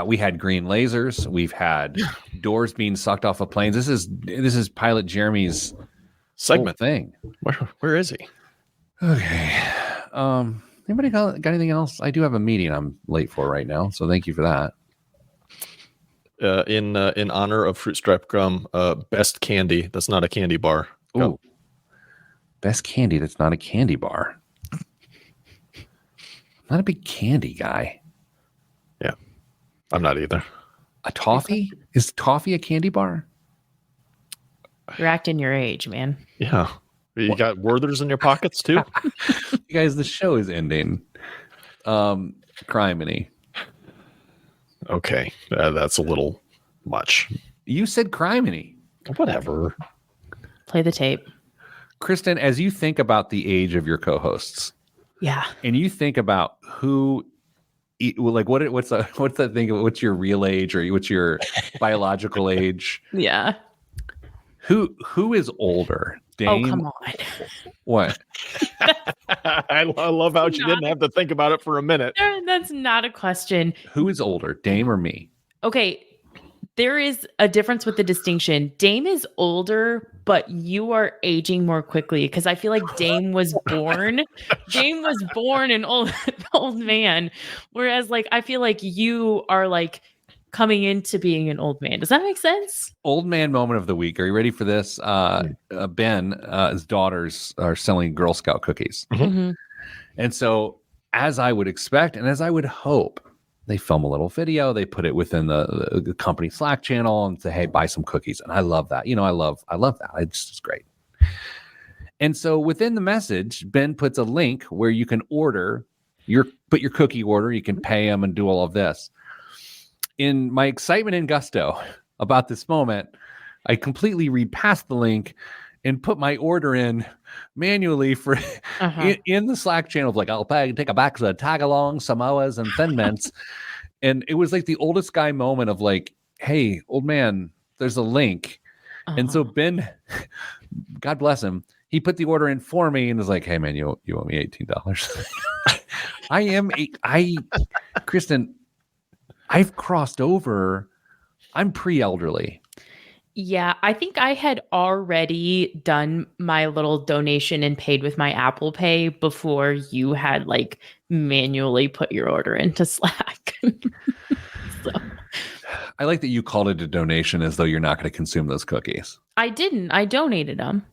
We had green lasers. We've had doors being sucked off of planes. This is pilot Jeremy's segment thing. Where is he? Okay. Anybody got anything else? I do have a meeting I'm late for right now, so thank you for that. In honor of Fruit Stripe Gum, best candy that's not a candy bar. Ooh. Best candy that's not a candy bar. Not a big candy guy. Yeah. I'm not either. A toffee? Is toffee a candy bar? You're acting your age, man. Yeah. You got Werthers in your pockets too? You guys, the show is ending. Criminy. Okay. That's a little much. You said criminy. Whatever. Play the tape. Kristen, as you think about the age of your co-hosts, Yeah. and you think about who, like, what's that thing? What's your real age or what's your biological age? Yeah. Who is older? Dame? Oh, come on. What? I love how she didn't have to think about it for a minute. That's not a question. Who is older, Dame or me? Okay. There is a difference with the distinction. Dame is older, but you are aging more quickly because I feel like Dame was born. Dame was born an old man. Whereas like I feel like you are like coming into being an old man. Does that make sense? Old man moment of the week. Are you ready for this? Ben, his daughters are selling Girl Scout cookies. Mm-hmm. And so, as I would expect, and as I would hope, they film a little video, they put it within the company Slack channel and say, hey, buy some cookies. And I love that. I love that. It's great. And so within the message, Ben puts a link where you can put your cookie order, you can pay them and do all of this. In my excitement and gusto about this moment, I completely read past the link and put my order in manually for in the Slack channel of like, I'll take a box of tag-along, Samoas, and Thin Mints. And it was like the oldest guy moment of like, hey, old man, there's a link. And so Ben, God bless him, he put the order in for me and was like, hey man, you owe me $18. Kristen, I've crossed over. I'm pre-elderly. Yeah, I think I had already done my little donation and paid with my Apple Pay before you had like manually put your order into Slack. So. I like that you called it a donation as though you're not going to consume those cookies. I didn't. I donated them.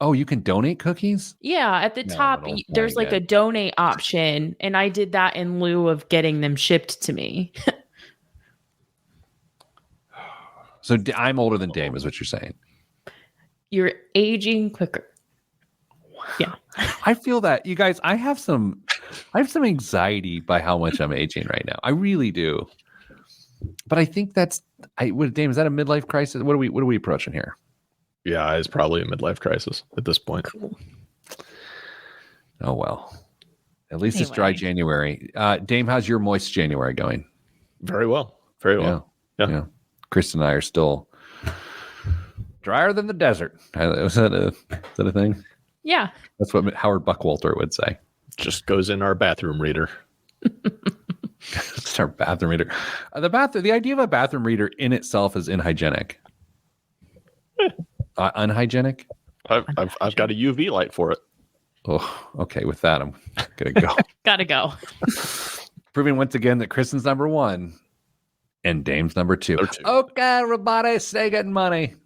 Oh, you can donate cookies? Yeah, at the top, there's like a donate option, and I did that in lieu of getting them shipped to me. So I'm older than Dame, is what you're saying. You're aging quicker. Yeah. I feel that, you guys, I have some anxiety by how much I'm aging right now. I really do. But I think Dame, is that a midlife crisis? What are we approaching here? Yeah, it's probably a midlife crisis at this point. Cool. Oh, well. At least it's dry January. Dame, how's your moist January going? Very well. Very well. Yeah. Kristen and I are still drier than the desert. Is that a thing? Yeah. That's what Howard Buckwalter would say. Just goes in our bathroom reader. It's our bathroom reader. The idea of a bathroom reader in itself is inhygienic. Unhygienic? I've got a UV light for it. Oh, okay. With that, I'm gonna go. Gotta go. Proving once again that Kristen's number one and Dame's number two. Okay, everybody, stay getting money.